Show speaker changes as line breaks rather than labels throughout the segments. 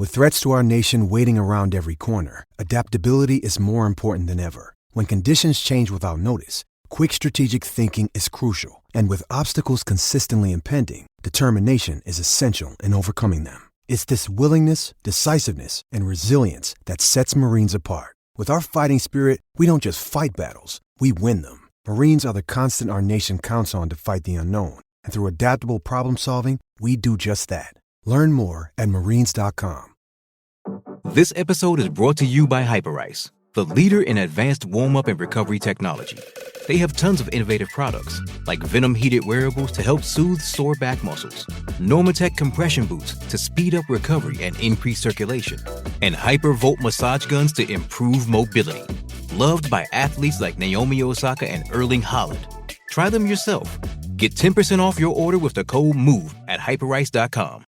With threats to our nation waiting around every corner, adaptability is more important than ever. When conditions change without notice, quick strategic thinking is crucial. And with obstacles consistently impending, determination is essential in overcoming them. It's this willingness, decisiveness, and resilience that sets Marines apart. With our fighting spirit, we don't just fight battles, we win them. Marines are the constant our nation counts on to fight the unknown. And through adaptable problem solving, we do just that. Learn more at marines.com.
This episode is brought to you by Hyperice, the leader in advanced warm-up and recovery technology. They have tons of innovative products, like Venom-heated wearables to help soothe sore back muscles, Normatec compression boots to speed up recovery and increase circulation, and Hypervolt massage guns to improve mobility. Loved by athletes like Naomi Osaka and Erling Haaland. Try them yourself. Get 10% off your order with the code MOVE at hyperice.com.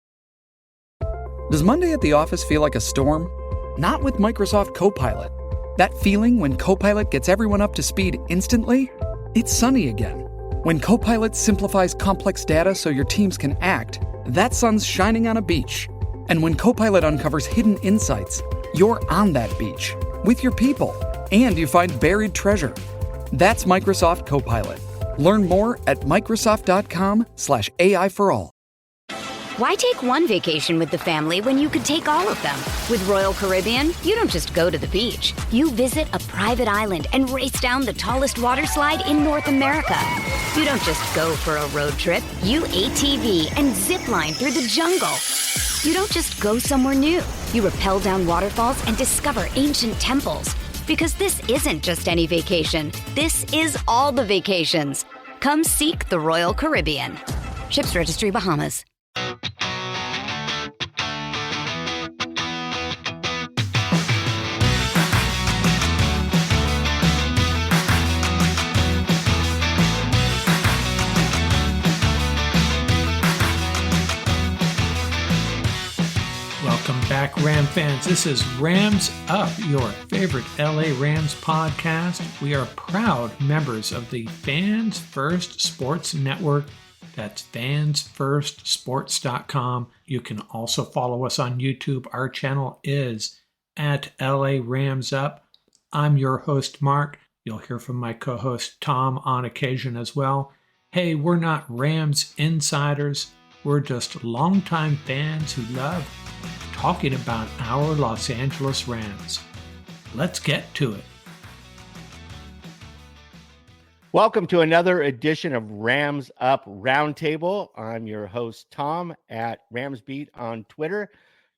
Does Monday at the office feel like a storm? Not with Microsoft Copilot. That feeling when Copilot gets everyone up to speed instantly? It's sunny again. When Copilot simplifies complex data so your teams can act, that sun's shining on a beach. And when Copilot uncovers hidden insights, you're on that beach with your people, and you find buried treasure. That's Microsoft Copilot. Learn more at Microsoft.com/AI for all.
Why take one vacation with the family when you could take all of them? With Royal Caribbean, you don't just go to the beach. You visit a private island and race down the tallest water slide in North America. You don't just go for a road trip. You ATV and zip line through the jungle. You don't just go somewhere new. You rappel down waterfalls and discover ancient temples. Because this isn't just any vacation. This is all the vacations. Come seek the Royal Caribbean. Ships Registry, Bahamas.
Welcome back, Ram fans. This is Rams Up, your favorite LA Rams podcast. We are proud members of the Fans First Sports Network. That's fansfirstsports.com. You can also follow us on YouTube. Our channel is at LA Rams Up. I'm your host, Mark. You'll hear from my co-host, Tom, on occasion as well. Hey, we're not Rams insiders. We're just longtime fans who love talking about our Los Angeles Rams. Let's get to it.
Welcome to another edition of Rams Up Roundtable. I'm your host, Tom, at Ramsbeat on Twitter,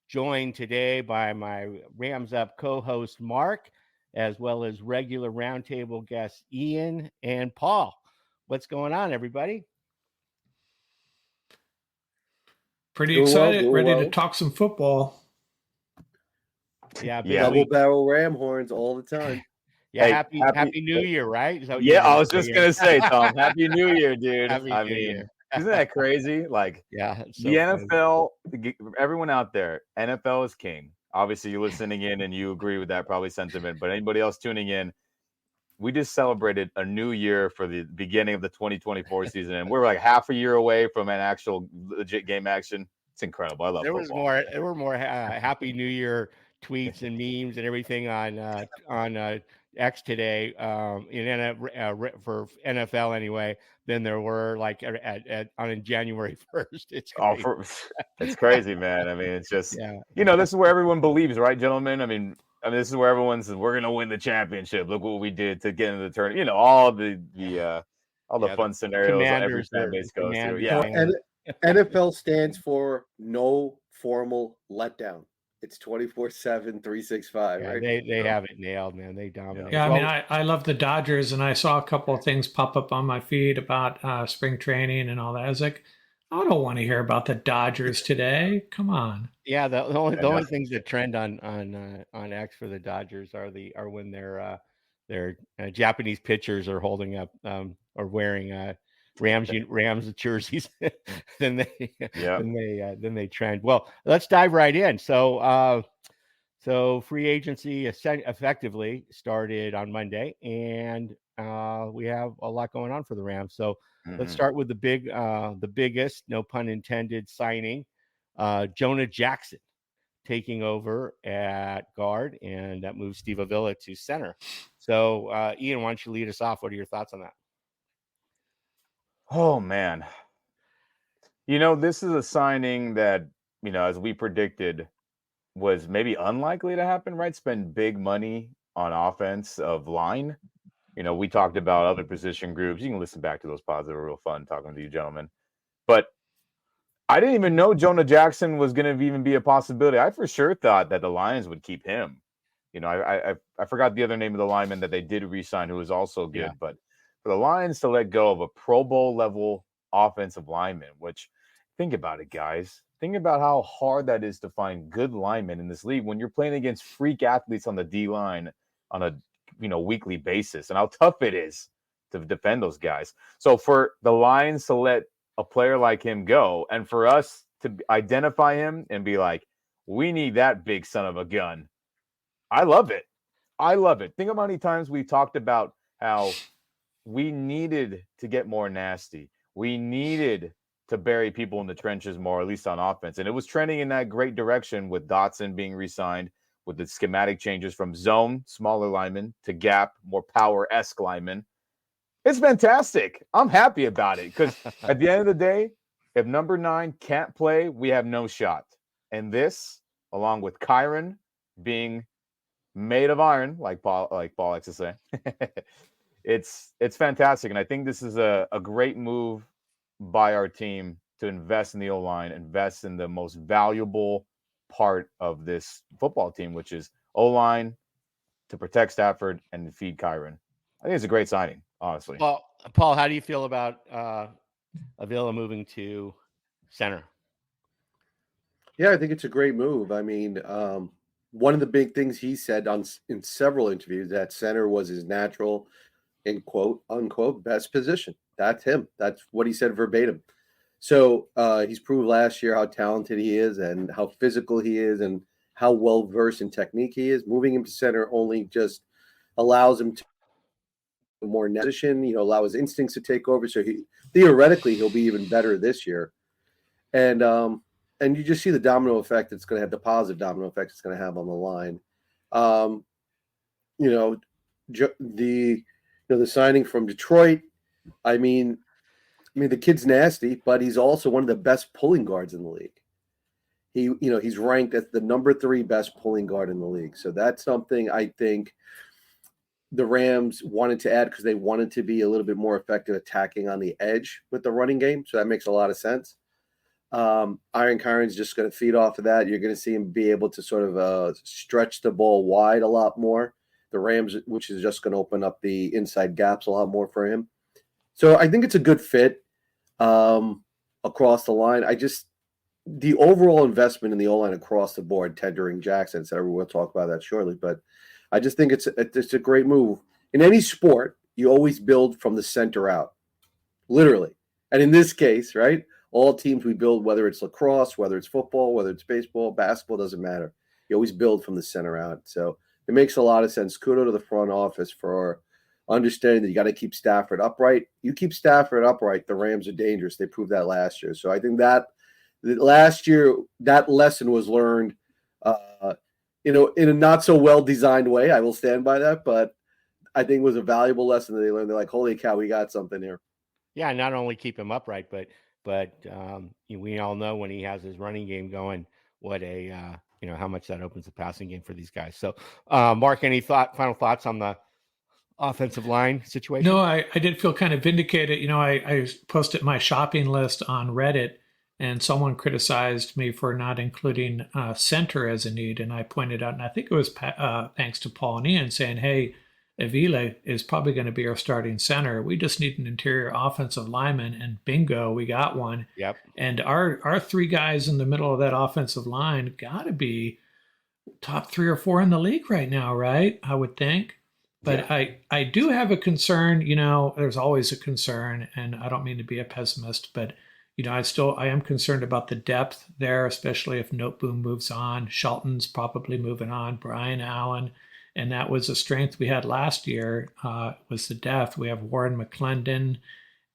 joined today by my Rams Up co-host, Mark, as well as regular Roundtable guests, Ian and Paul. What's going on, everybody?
Pretty excited, ready to talk some football.
Yeah,
double barrel ram horns all the time.
Yeah, hey, happy New Year, right?
I was just gonna say, Tom, Happy New Year, dude.
Happy New Year.
Isn't that crazy? Like,
yeah,
so the NFL, everyone out there, NFL is king. Obviously, you're listening in and you agree with that probably sentiment. But anybody else tuning in, we just celebrated a new year for the beginning of the 2024 season, and we're like half a year away from an actual legit game action. It's incredible. I love football.
There were more Happy New Year tweets and memes and everything on X today for NFL anyway than there were like on January 1st. It's crazy.
It's crazy, man. I mean, it's just this is where everyone believes, right, gentlemen? I mean, this is where everyone says we're gonna win the championship. Look what we did to get into the tournament. All the fun scenarios that every fan base goes through. Yeah,
and NFL stands for no formal letdown. It's 24/7, 365, right?
They have it nailed, man. They dominate.
Yeah, I mean, I love the Dodgers, and I saw a couple of things pop up on my feed about spring training and all that. I was like, I don't want to hear about the Dodgers today. Come on.
Yeah, the only things that trend on X for the Dodgers are when their Japanese pitchers are holding up or wearing Rams jerseys. then they trend. Well, let's dive right in. So free agency effectively started on Monday, and we have a lot going on for the Rams. So let's start with the biggest, no pun intended, signing, Jonah Jackson taking over at guard, and that moves Steve Avila to center. So, Ian, why don't you lead us off? What are your thoughts on that?
Oh, man. This is a signing that, as we predicted, was maybe unlikely to happen, right? Spend big money on offensive line. We talked about other position groups. You can listen back to those pods. They were real fun talking to you gentlemen. But I didn't even know Jonah Jackson was going to even be a possibility. I for sure thought that the Lions would keep him. I forgot the other name of the lineman that they did re-sign, who was also good. Yeah. But for the Lions to let go of a Pro Bowl level offensive lineman, which, think about it, guys. Think about how hard that is to find good linemen in this league when you're playing against freak athletes on the D-line on a weekly basis, and how tough it is to defend those guys. So for the Lions to let a player like him go, and for us to identify him and be like, we need that big son of a gun. I love it. Think about how many times we talked about how we needed to get more nasty. We needed to bury people in the trenches more, at least on offense. And it was trending in that great direction with Dotson being re-signed, with the schematic changes from zone, smaller linemen, to gap, more power-esque linemen. It's fantastic. I'm happy about it because at the end of the day, if number 9 can't play, we have no shot. And this, along with Kyron being made of iron, like Paul likes to say, it's fantastic. And I think this is a great move by our team to invest in the O-line, invest in the most valuable part of this football team, which is O-line, to protect Stafford and feed Kyron. I think it's a great signing, honestly.
Well, Paul, how do you feel about Avila moving to center?
Yeah, I think it's a great move. I mean, one of the big things he said in several interviews, that center was his natural, in quote unquote, best position. That's him. That's what he said verbatim. So he's proved last year how talented he is and how physical he is and how well versed in technique he is. Moving him to center only just allows him to more position, allow his instincts to take over. So theoretically he'll be even better this year. And you just see the domino effect it's going to have, the positive domino effect it's going to have on the line. The signing from Detroit. I mean, the kid's nasty, but he's also one of the best pulling guards in the league. He's ranked as the number 3 best pulling guard in the league. So that's something I think the Rams wanted to add because they wanted to be a little bit more effective attacking on the edge with the running game. So that makes a lot of sense. Iron Kyron's just going to feed off of that. You're going to see him be able to sort of stretch the ball wide a lot more. The Rams, which is just going to open up the inside gaps a lot more for him. So I think it's a good fit across the line. The overall investment in the O-line across the board, tendering Jackson, so we'll talk about that shortly. But I just think it's a great move. In any sport, you always build from the center out, literally. And in this case, right, all teams we build, whether it's lacrosse, whether it's football, whether it's baseball, basketball, doesn't matter. You always build from the center out. So it makes a lot of sense. Kudos to the front office for understanding that you got to keep Stafford upright. You keep Stafford upright, the Rams are dangerous. They proved that last year. So I think that last year, that lesson was learned, in a not so well-designed way. I will stand by that, but I think it was a valuable lesson that they learned. They're like, holy cow, we got something here.
Yeah, not only keep him upright, but we all know when he has his running game going, what how much that opens the passing game for these guys. So, Mark, any final thoughts on the offensive line situation?
No, I did feel kind of vindicated. I posted my shopping list on Reddit, and someone criticized me for not including center as a need. And I pointed out, and I think it was thanks to Paul and Ian, saying, hey, Avila is probably going to be our starting center. We just need an interior offensive lineman, and bingo, we got one.
Yep.
And our 3 guys in the middle of that offensive line got to be top 3 or 4 in the league right now, right? I would think. But yeah. I do have a concern. There's always a concern, and I don't mean to be a pessimist, but I am concerned about the depth there, especially if Noteboom moves on. Shelton's probably moving on. Brian Allen. And that was a strength we had last year, was the depth. We have Warren McClendon,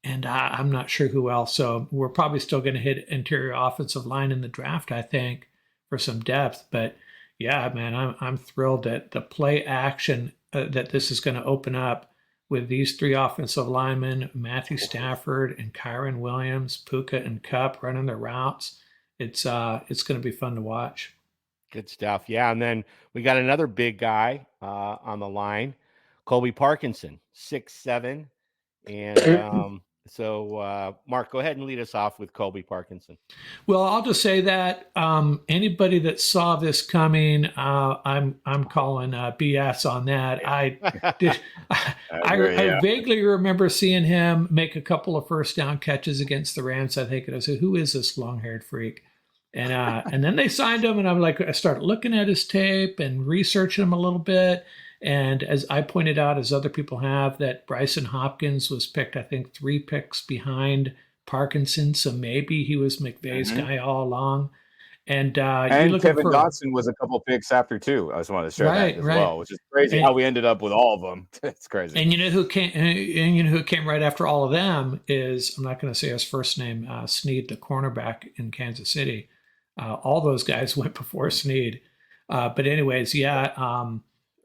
and I'm not sure who else. So we're probably still going to hit interior offensive line in the draft, I think. for some depth. But yeah, man, I'm thrilled that the play action that this is going to open up with these three offensive linemen, Matthew Stafford and Kyron Williams, Puka and Cup running their routes. It's going to be fun to watch.
Good stuff. Yeah. And then we got another big guy on the line, Colby Parkinson, 6'7". And so, Mark, go ahead and lead us off with Colby Parkinson.
Well, I'll just say that anybody that saw this coming, I'm calling BS on that. I vaguely remember seeing him make a couple of first down catches against the Rams. I think I said, "Who is this long-haired freak?" And then they signed him, and I started looking at his tape and researching him a little bit. And as I pointed out, as other people have, that Bryson Hopkins was picked, I think, 3 picks behind Parkinson. So maybe he was McVay's guy all along. And
Kevin Dotson was a couple picks after too. I just wanted to share that as well, which is crazy how we ended up with all of them. It's crazy.
And you know who came right after all of them is, I'm not going to say his first name, Snead, the cornerback in Kansas City. All those guys went before Snead. But anyways,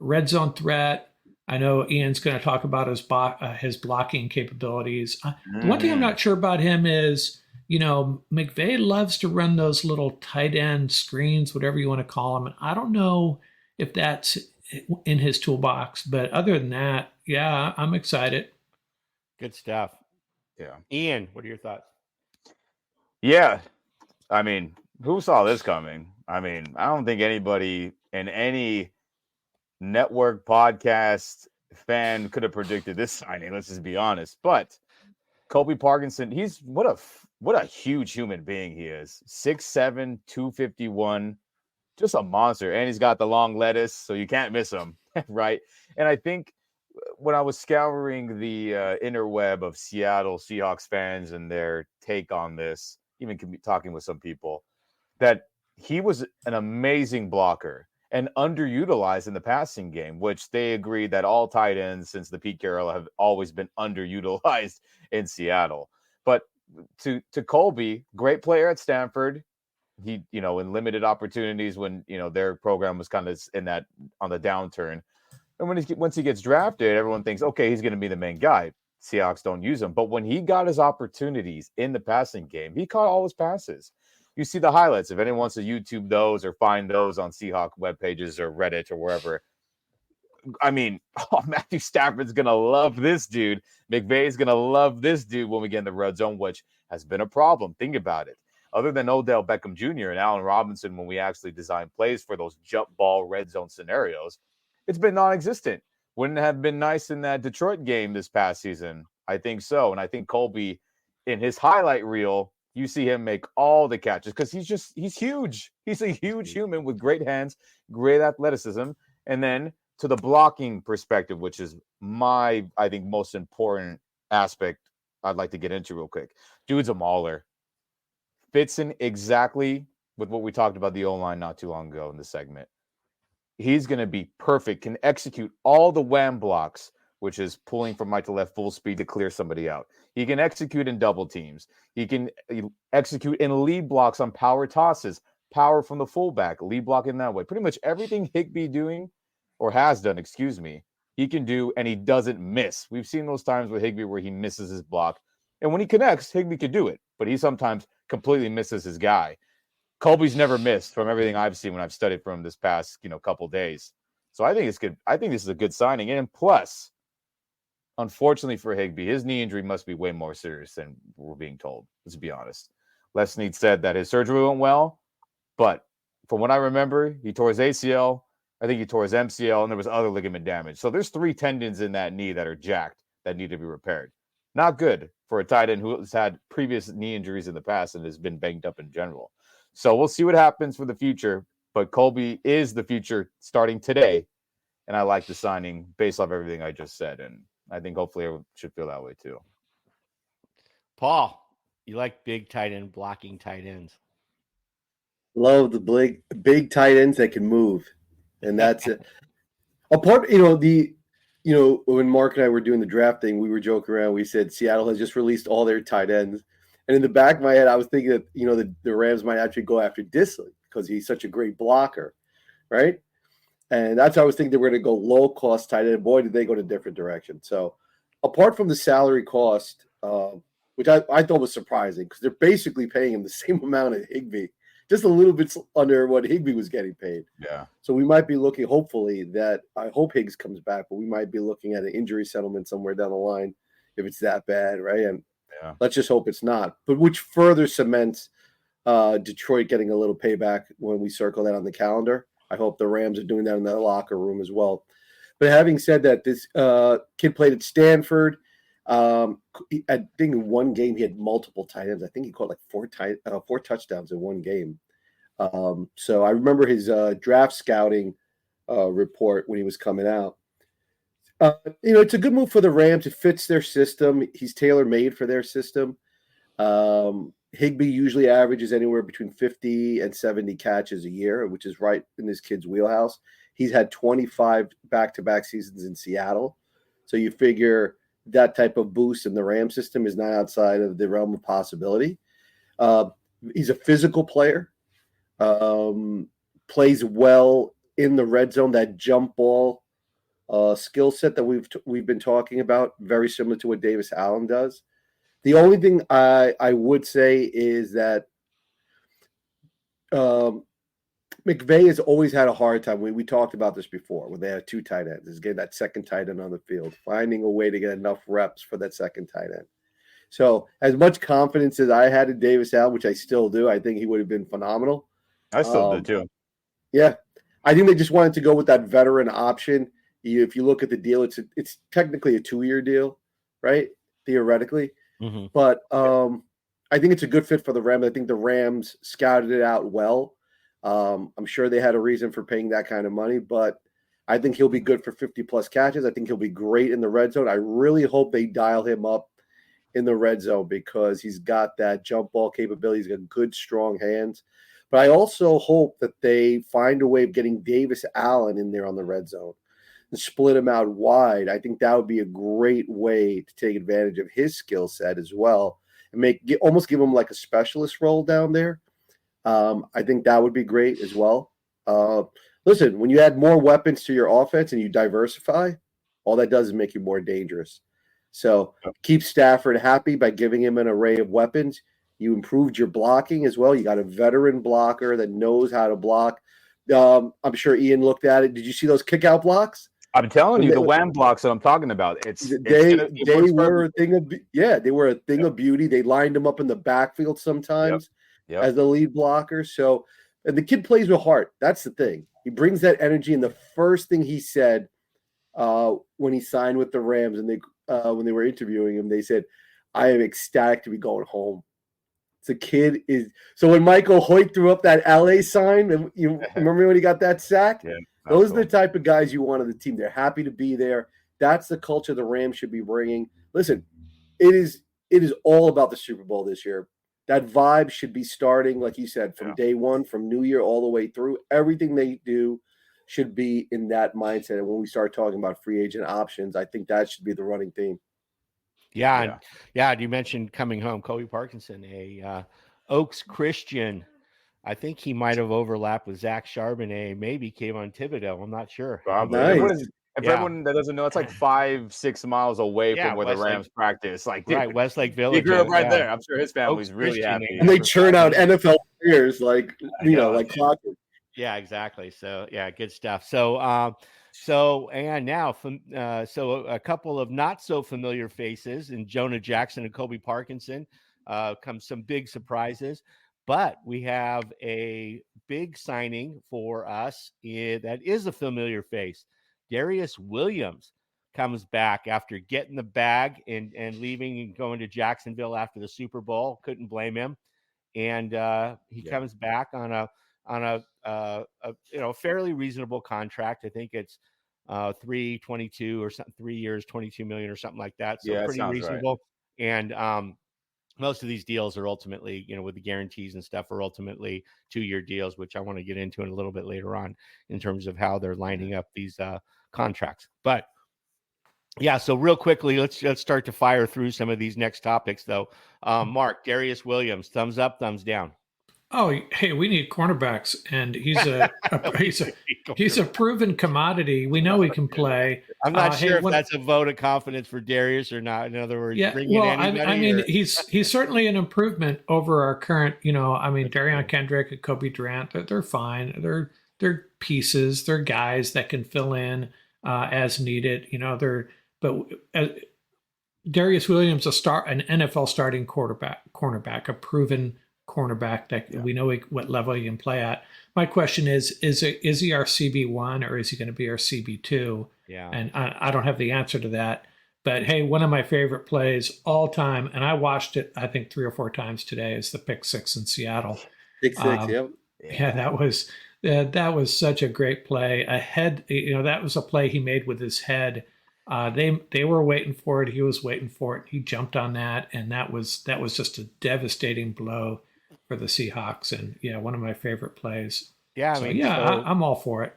red zone threat. I know Ian's going to talk about his blocking capabilities. The one thing I'm not sure about him is, McVay loves to run those little tight end screens, whatever you want to call them. And I don't know if that's in his toolbox, but other than that, yeah, I'm excited.
Good stuff.
Yeah.
Ian, what are your thoughts?
Yeah. I mean, who saw this coming? I mean, I don't think anybody in any network podcast fan could have predicted this signing. Let's just be honest. But Colby Parkinson, he's what a huge human being he is. 6'7", 251, just a monster. And he's got the long lettuce, so you can't miss him, right? And I think when I was scouring the interweb of Seattle Seahawks fans and their take on this, even talking with some people, that he was an amazing blocker and underutilized in the passing game, which they agreed that all tight ends since the Pete Carroll have always been underutilized in Seattle. But to Colby, great player at Stanford. He, in limited opportunities when, their program was kind of on the downturn. And once he gets drafted, everyone thinks, okay, he's going to be the main guy. Seahawks don't use him. But when he got his opportunities in the passing game, he caught all his passes. You see the highlights. If anyone wants to YouTube those or find those on Seahawk web pages or Reddit or wherever, I mean, Matthew Stafford's going to love this dude. McVay's going to love this dude when we get in the red zone, which has been a problem. Think about it. Other than Odell Beckham Jr. and Allen Robinson, when we actually design plays for those jump ball red zone scenarios, it's been non-existent. Wouldn't it have been nice in that Detroit game this past season? I think so. And I think Colby, in his highlight reel, you see him make all the catches because he's huge. He's a huge human with great hands, great athleticism. And then to the blocking perspective, which is I think, most important aspect I'd like to get into real quick. Dude's a mauler. Fits in exactly with what we talked about the O-line not too long ago in the segment. He's going to be perfect, can execute all the wham blocks, which is pulling from right to left full speed to clear somebody out. He can execute in double teams. He can execute in lead blocks on power tosses, power from the fullback, lead block in that way. Pretty much everything Higbee has done, he can do, and he doesn't miss. We've seen those times with Higbee where he misses his block. And when he connects, Higbee could do it, but he sometimes completely misses his guy. Colby's never missed from everything I've seen when I've studied from him this past, couple days. So I think it's good. I think this is a good signing. And plus, unfortunately for Higbee, his knee injury must be way more serious than we're being told. Let's be honest. Les Snead said that his surgery went well, but from what I remember, he tore his ACL. I think he tore his MCL, and there was other ligament damage. So there's 3 tendons in that knee that are jacked that need to be repaired. Not good for a tight end who has had previous knee injuries in the past and has been banged up in general. So we'll see what happens for the future. But Colby is the future starting today, and I like the signing based off everything I just said. And I think hopefully everyone should feel that way too.
Paul, you like big tight end, blocking tight ends.
Love the big tight ends that can move. And that's it. Apart, when Mark and I were doing the draft thing, we were joking around. We said Seattle has just released all their tight ends. And in the back of my head, I was thinking that, the Rams might actually go after Disley because he's such a great blocker, right? And that's how I was thinking they were going to go low cost tight end. Boy, did they go in a different direction. So apart from the salary cost, which I thought was surprising because they're basically paying him the same amount as Higbee, just a little bit under what Higbee was getting paid.
Yeah.
So we might be looking, hopefully, that I hope Higgs comes back, but we might be looking at an injury settlement somewhere down the line if it's that bad, right? And let's just hope it's not. But which further cements Detroit getting a little payback when we circle that on the calendar. I hope the Rams are doing that in their locker room as well. But having said that, this kid played at Stanford. I think in one game he had multiple tight ends. I think he caught like four touchdowns in one game. So I remember his draft scouting report when he was coming out. It's a good move for the Rams. It fits their system. He's tailor-made for their system. Higbee usually averages anywhere between 50 and 70 catches a year, which is right in this kid's wheelhouse. He's had 25 back-to-back seasons in Seattle. So you figure that type of boost in the Ram system is not outside of the realm of possibility. He's a physical player, plays well in the red zone, that jump ball skill set that we've been talking about, very similar to what Davis Allen does. The only thing I would say is that McVay has always had a hard time. We talked about this before when they had two tight ends. Is getting that second tight end on the field, finding a way to get enough reps for that second tight end. So as much confidence as I had in Davis Allen, which I still do, I think he would have been phenomenal.
I still do too.
Yeah. I think they just wanted to go with that veteran option. If you look at the deal, it's technically a 2-year deal, right? Theoretically.
Mm-hmm.
But I think it's a good fit for the Rams. I think the Rams scouted it out well. I'm sure they had a reason for paying that kind of money, but I think he'll be good for 50-plus catches. I think he'll be great in the red zone. I really hope they dial him up in the red zone because he's got that jump ball capability. He's got good, strong hands. But I also hope that they find a way of getting Davis Allen in there on the red zone and split him out wide. I think that would be a great way to take advantage of his skill set as well and almost give him like a specialist role down there. I think that would be great as well. Listen, when you add more weapons to your offense and you diversify, all that does is make you more dangerous. So keep Stafford happy by giving him an array of weapons. You improved your blocking as well. You got a veteran blocker that knows how to block. I'm sure Ian looked at it. Did you see those kick-out blocks?
I'm telling you, the wham blocks that I'm talking about.
They were a thing of beauty. They lined him up in the backfield sometimes as the lead blocker. So, and the kid plays with heart. That's the thing. He brings that energy. And the first thing he said when he signed with the Rams and when they were interviewing him, they said, "I am ecstatic to be going home." The kid is so when Michael Hoyt threw up that LA sign, and you remember when he got that sack?
Yeah.
Those are the type of guys you want on the team. They're happy to be there. That's the culture the Rams should be bringing. Listen, it is all about the Super Bowl this year. That vibe should be starting, like you said, from day one, from New Year all the way through. Everything they do should be in that mindset. And when we start talking about free agent options, I think that should be the running theme.
Yeah. You mentioned coming home, Colby Parkinson, a Oaks Christian. I think he might have overlapped with Zach Charbonnet, maybe Kayvon Thibodeau. I'm not sure.
Nice.
Everyone that doesn't know, it's like 5-6 miles away from where the Rams practice. Like,
right, Westlake Village.
He grew up right there. I'm sure his family's really happy.
And they churn out NFL players like clockwork.
Yeah, exactly. So yeah, good stuff. So and now a couple of not so familiar faces in Jonah Jackson and Colby Parkinson. Come some big surprises. But we have a big signing for us that is a familiar face. Darious Williams comes back after getting the bag and leaving and going to Jacksonville after the Super Bowl. Couldn't blame him. And he comes back on a fairly reasonable contract. I think it's 3.22 or something, 3 years, $22 million or something like that. So pretty reasonable. Right. And most of these deals are ultimately, with the guarantees and stuff, are ultimately 2-year deals, which I want to get into in a little bit later on in terms of how they're lining up these contracts. But yeah, so real quickly, let's start to fire through some of these next topics, though. Mark, Darious Williams, thumbs up, thumbs down.
Oh, hey, we need cornerbacks, and he's a proven commodity. We know he can play.
I'm not
Hey,
sure if that's a vote of confidence for Darius or not. In other words,
yeah,
bring in
well,
anybody.
I mean, he's certainly an improvement over our current. I mean, Darion Kendrick and Kobe Durant, they're fine. They're pieces. They're guys that can fill in as needed. Darious Williams, an NFL starting cornerback, a proven cornerback that we know what level he can play at. My question is he our CB1 or is he going to be our CB2?
Yeah.
And I don't have the answer to that. But hey, one of my favorite plays all time, and I watched it, I think 3 or 4 times today, is the pick six in Seattle.
Pick six, yep.
Yeah, that was such a great play. That was a play he made with his head. They were waiting for it. He was waiting for it. He jumped on that, and that was just a devastating blow for the Seahawks. And yeah, one of my favorite plays.
Yeah,
I'm all for it.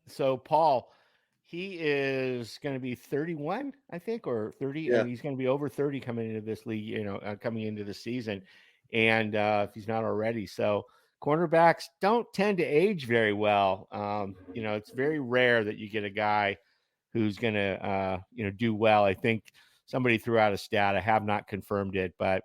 So Paul, he is going to be 31, I think, or 30.
Yeah.
And he's going to be over 30 coming into this league. Coming into the season, and if he's not already, so. Cornerbacks don't tend to age very well. It's very rare that you get a guy who's going to, do well. I think somebody threw out a stat. I have not confirmed it, but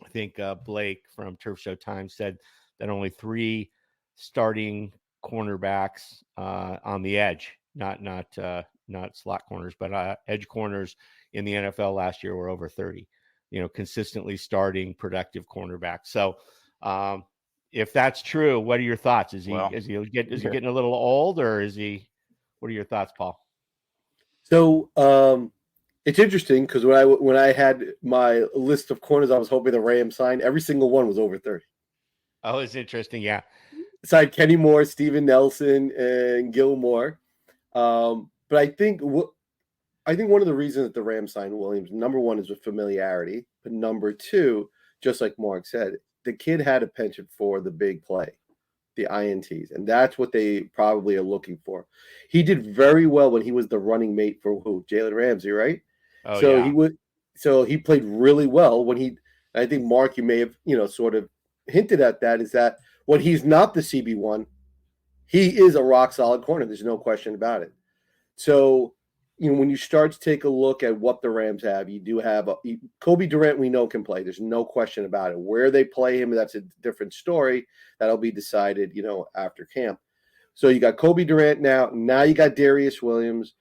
I think Blake from Turf Show Times said that only 3 starting cornerbacks on the edge, not slot corners, but edge corners in the NFL last year were over 30. Consistently starting productive cornerbacks. So. If that's true, what are your thoughts? Is he getting a little old, or is he? What are your thoughts, Paul?
So it's interesting because when I had my list of corners, I was hoping the Rams signed. Every single one was over 30.
Oh, it's interesting. Yeah.
Signed Kenny Moore, Steven Nelson, and Gilmore. But I think one of the reasons that the Rams signed Williams, number one, is with familiarity, but number two, just like Mark said, the kid had a penchant for the big play, the INTs, and that's what they probably are looking for. He did very well when he was the running mate for Jalen Ramsey, right?
Oh,
so
yeah.
He played really well when I think Mark, you may have sort of hinted at that, is that when he's not the CB1, he is a rock solid corner. There's no question about it. So when you start to take a look at what the Rams have, you do have Kobe Durant. We know can play. There's no question about it. Where they play him, that's a different story. That'll be decided, after camp. So you got Kobe Durant now. Now you got Darious Williams,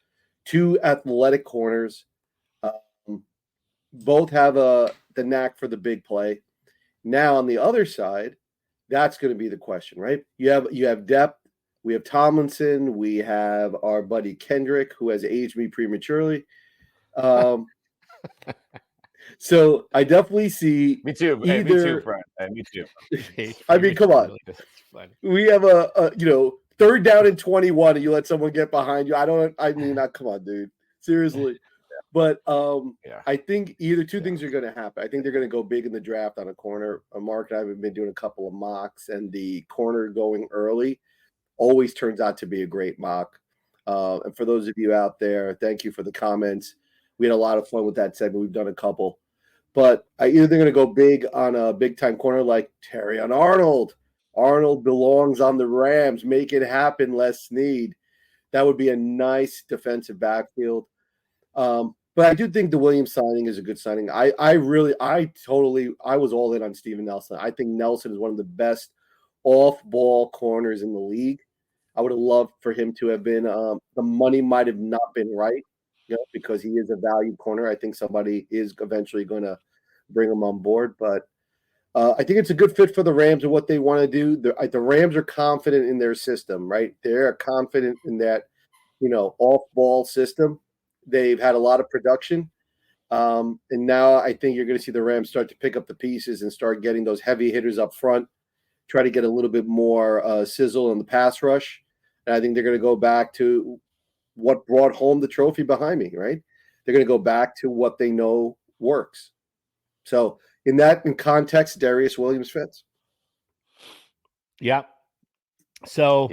2 athletic corners. Both have the knack for the big play. Now on the other side, that's going to be the question, right? You have depth. We have Tomlinson. We have our buddy Kendrick, who has aged me prematurely. So I definitely see.
Me too. Me too, friend. Me too.
I mean, come on. We have a third down and 21, and you let someone get behind you. Come on, dude. Seriously. But I think either two things are going to happen. I think they're going to go big in the draft on a corner. Mark and I have been doing a couple of mocks, and the corner going early always turns out to be a great mock. And for those of you out there, thank you for the comments. We had a lot of fun with that segment. We've done a couple. But either they're going to go big on a big-time corner like Terrion Arnold. Arnold belongs on the Rams. Make it happen, Les Snead. That would be a nice defensive backfield. But I do think the Williams signing is a good signing. I was all in on Steven Nelson. I think Nelson is one of the best off-ball corners in the league. I would have loved for him to have been the money might have not been right, because he is a value corner. I think somebody is eventually going to bring him on board. But I think it's a good fit for the Rams and what they want to do. The Rams are confident in their system, right? They're confident in that, off-ball system. They've had a lot of production. And now I think you're going to see the Rams start to pick up the pieces and start getting those heavy hitters up front, try to get a little bit more sizzle in the pass rush. And I think they're going to go back to what brought home the trophy behind me, right? They're going to go back to what they know works. So in context, Darious Williams fits.
Yeah. So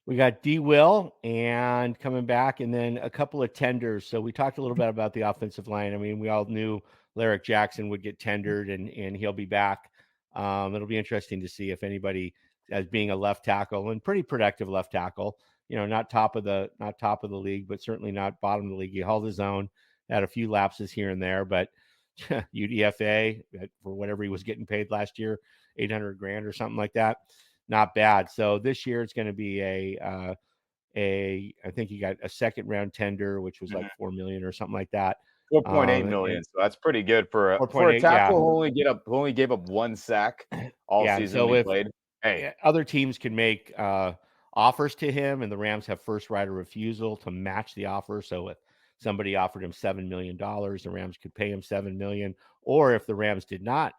we got D. Will and coming back, and then a couple of tenders. So we talked a little bit about the offensive line. I mean, we all knew Larrick Jackson would get tendered, and he'll be back. It'll be interesting to see if anybody, as being a left tackle and pretty productive left tackle, not top of the league, but certainly not bottom of the league. He held his own, had a few lapses here and there, but UDFA for whatever he was getting paid last year, $800,000 or something like that, not bad. So this year it's going to be I think he got a second round tender, which was like $4 million or something like that.
4.8 million. So that's pretty good for a tackle who only gave up 1 sack all season. So if played.
Other teams can make offers to him, and the Rams have first right of refusal to match the offer. So if somebody offered him $7 million, the Rams could pay him $7 million. Or if the Rams did not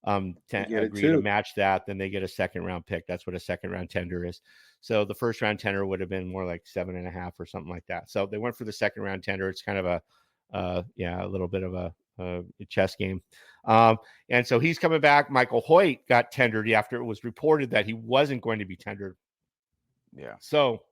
agree to match that, then they get a second round pick. That's what a second round tender is. So the first round tender would have been more like 7.5 or something like that. So they went for the second round tender. It's kind of a little bit of a chess game. And so he's coming back. Michael Hoyt got tendered after it was reported that he wasn't going to be tendered.
Yeah.
So,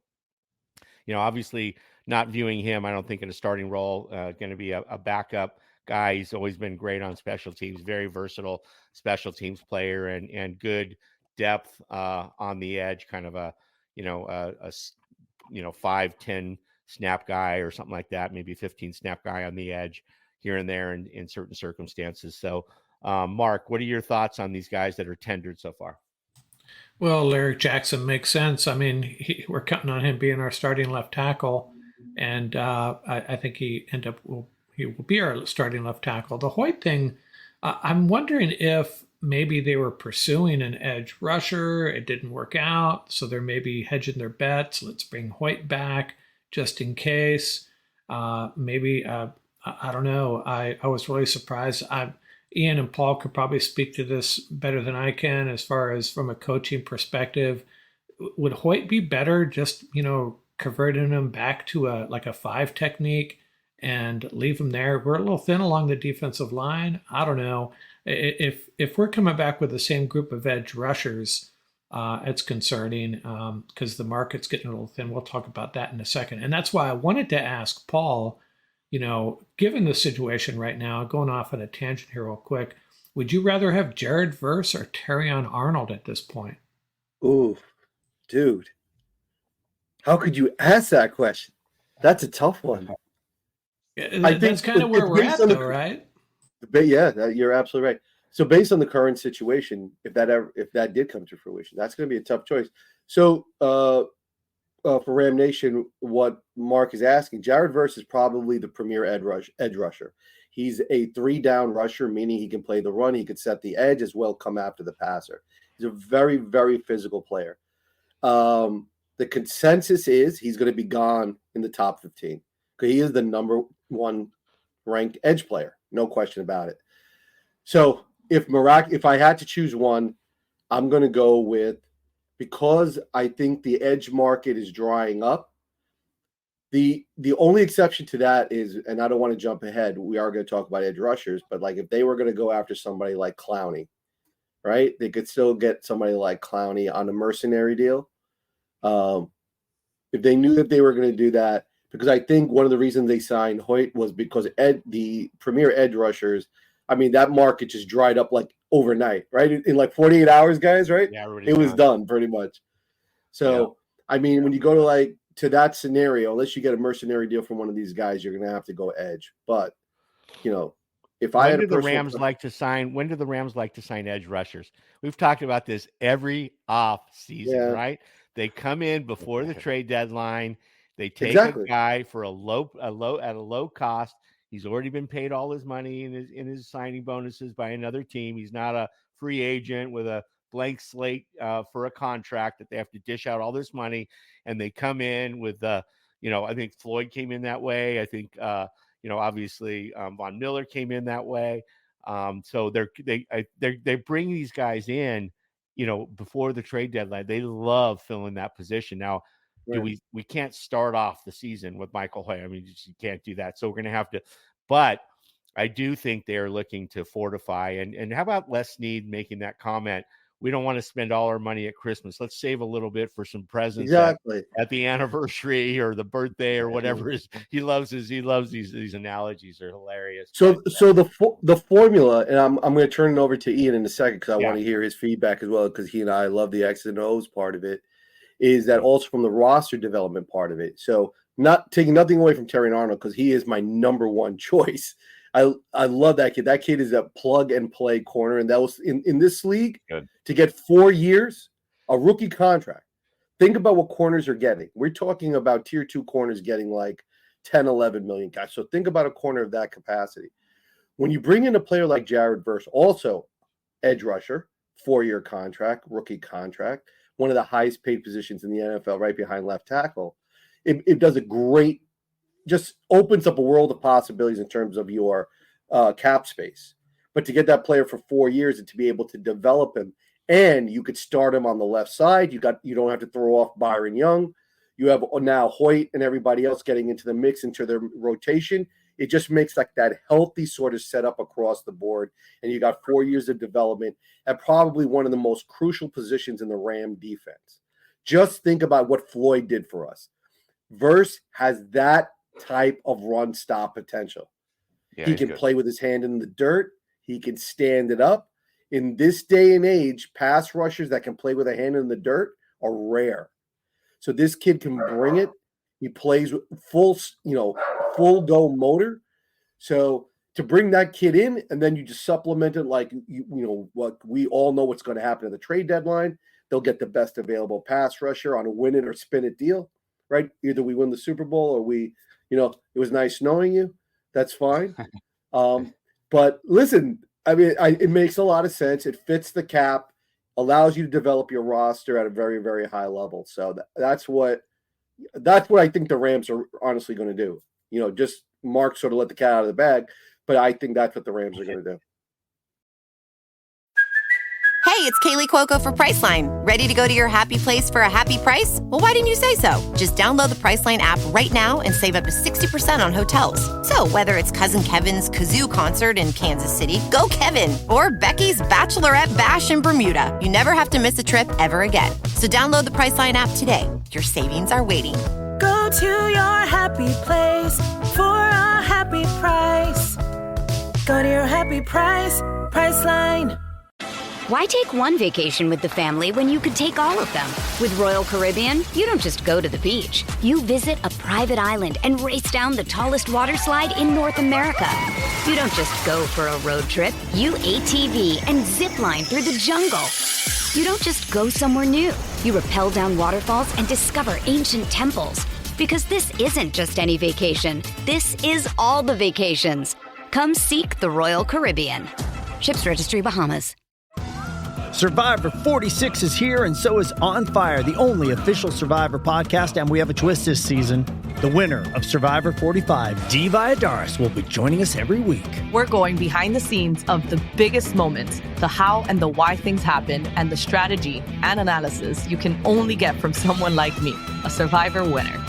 obviously not viewing him, I don't think, in a starting role, going to be a backup guy. He's always been great on special teams, very versatile special teams player, and good depth on the edge, kind of a 5-10 snap guy or something like that, maybe 15 snap guy on the edge here and there in certain circumstances. So, Mark, what are your thoughts on these guys that are tendered so far?
Well, Lyric Jackson makes sense. I mean, we're counting on him being our starting left tackle, and I think he will be our starting left tackle. The Hoyt thing, I'm wondering if maybe they were pursuing an edge rusher. It didn't work out, so they're maybe hedging their bets. Let's bring Hoyt back just in case. Maybe I don't know. I was really surprised. Ian and Paul could probably speak to this better than I can as far as from a coaching perspective. Would Hoyt be better just, converting him back to a 5 technique and leave him there? We're a little thin along the defensive line. I don't know. If we're coming back with the same group of edge rushers, it's concerning because the market's getting a little thin. We'll talk about that in a second. And that's why I wanted to ask Paul, given the situation right now, going off on a tangent here real quick, would you rather have Jared Verse or Terrion Arnold at this point?
Ooh, dude. How could you ask that question? That's a tough one.
I think that's kind of where we're at, though, right?
Yeah, you're absolutely right. So based on the current situation, if that did come to fruition, that's going to be a tough choice. So for Ram Nation, what Mark is asking, Jared Verse is probably the premier edge rusher. He's a 3-down rusher, meaning he can play the run, he could set the edge as well, come after the passer. He's a very, very physical player. The consensus is he's going to be gone in the top 15 because he is the number 1 ranked edge player, no question about it. So if I had to choose one, I'm going to go with, because I think the edge market is drying up. The only exception to that is, and I don't want to jump ahead, we are going to talk about edge rushers, but like if they were going to go after somebody like Clowney, right? They could still get somebody like Clowney on a mercenary deal. If they knew that they were going to do that, because I think one of the reasons they signed Hoyt was because the premier edge rushers, I mean, that market just dried up like overnight, right? In like 48 hours, guys, right?
Yeah,
it was done pretty much. So, yeah. I mean, when you go to that scenario, unless you get a mercenary deal from one of these guys, you're going to have to go edge. But, if I had
when do the Rams like to sign edge rushers? We've talked about this every off season, right? They come in before the trade deadline. They take a guy for at a low cost. He's already been paid all his money in his signing bonuses by another team. He's not a free agent with a blank slate for a contract that they have to dish out all this money. And they come in with I think Floyd came in that way. I think obviously Von Miller came in that way. So they bring these guys in, before the trade deadline. They love filling that position. Now, we can't start off the season with Michael Hoyt. I mean, you can't do that. So we're going to have to, but I do think they are looking to fortify. And how about Les Snead making that comment we don't want to spend all our money at Christmas. Let's save a little bit for some presents
Exactly.
at the anniversary or the birthday or whatever. He loves these analogies. They're hilarious.
So the formula, and I'm going to turn it over to Ian in a second because I want to hear his feedback as well, because he and I love the X's and O's part of it, is that also from the roster development part of it. So not taking nothing away from Terry Arnold, because he is my number one choice. I love that kid. That kid is a plug and play corner, and that was in this league.
Good.
To get 4 years, a rookie contract. Think about what corners are getting. We're talking about tier 2 corners getting like 10, 11 million cash. So think about a corner of that capacity. When you bring in a player like Jared Verse, also edge rusher, 4-year contract, rookie contract, one of the highest paid positions in the NFL, right behind left tackle, it does a great, just opens up a world of possibilities in terms of your cap space. But to get that player for 4 years and to be able to develop him, and you could start him on the left side, you don't have to throw off Byron Young. You have now Hoyt and everybody else getting into the mix, into their rotation. It just makes like that healthy sort of setup across the board. And you got 4 years of development at probably one of the most crucial positions in the Ram defense. Just think about what Floyd did for us. Verse has that type of run stop potential.
Yeah,
he can play with his hand in the dirt. He can stand it up. In this day and age, pass rushers that can play with a hand in the dirt are rare. So this kid can bring it. He plays with full go motor. So to bring that kid in, and then you just supplement it like what we all know what's going to happen at the trade deadline. They'll get the best available pass rusher on a win it or spin it deal, right? Either we win the Super Bowl or we, it was nice knowing you. That's fine. But listen, I mean, it makes a lot of sense. It fits the cap, allows you to develop your roster at a very, very high level. So that's what I think the Rams are honestly going to do. Just Mark sort of let the cat out of the bag, but I think that's what the Rams are going to do.
Hey, it's Kaylee Cuoco for Priceline. Ready to go to your happy place for a happy price? Well, why didn't you say so? Just download the Priceline app right now and save up to 60% on hotels. So whether it's Cousin Kevin's Kazoo Concert in Kansas City, go Kevin, or Becky's Bachelorette Bash in Bermuda, you never have to miss a trip ever again. So download the Priceline app today. Your savings are waiting.
Go to your happy place for a happy price. Go to your happy price, Priceline.
Why take one vacation with the family when you could take all of them? With Royal Caribbean, you don't just go to the beach. You visit a private island and race down the tallest water slide in North America. You don't just go for a road trip. You ATV and zip line through the jungle. You don't just go somewhere new. You rappel down waterfalls and discover ancient temples. Because this isn't just any vacation. This is all the vacations. Come seek the Royal Caribbean. Ships Registry, Bahamas.
Survivor 46 is here, and so is On Fire, the only official Survivor podcast, and we have a twist this season. The winner of Survivor 45, Dee Valladares, will be joining us every week.
We're going behind the scenes of the biggest moments, the how and the why things happen, and the strategy and analysis you can only get from someone like me, a Survivor winner.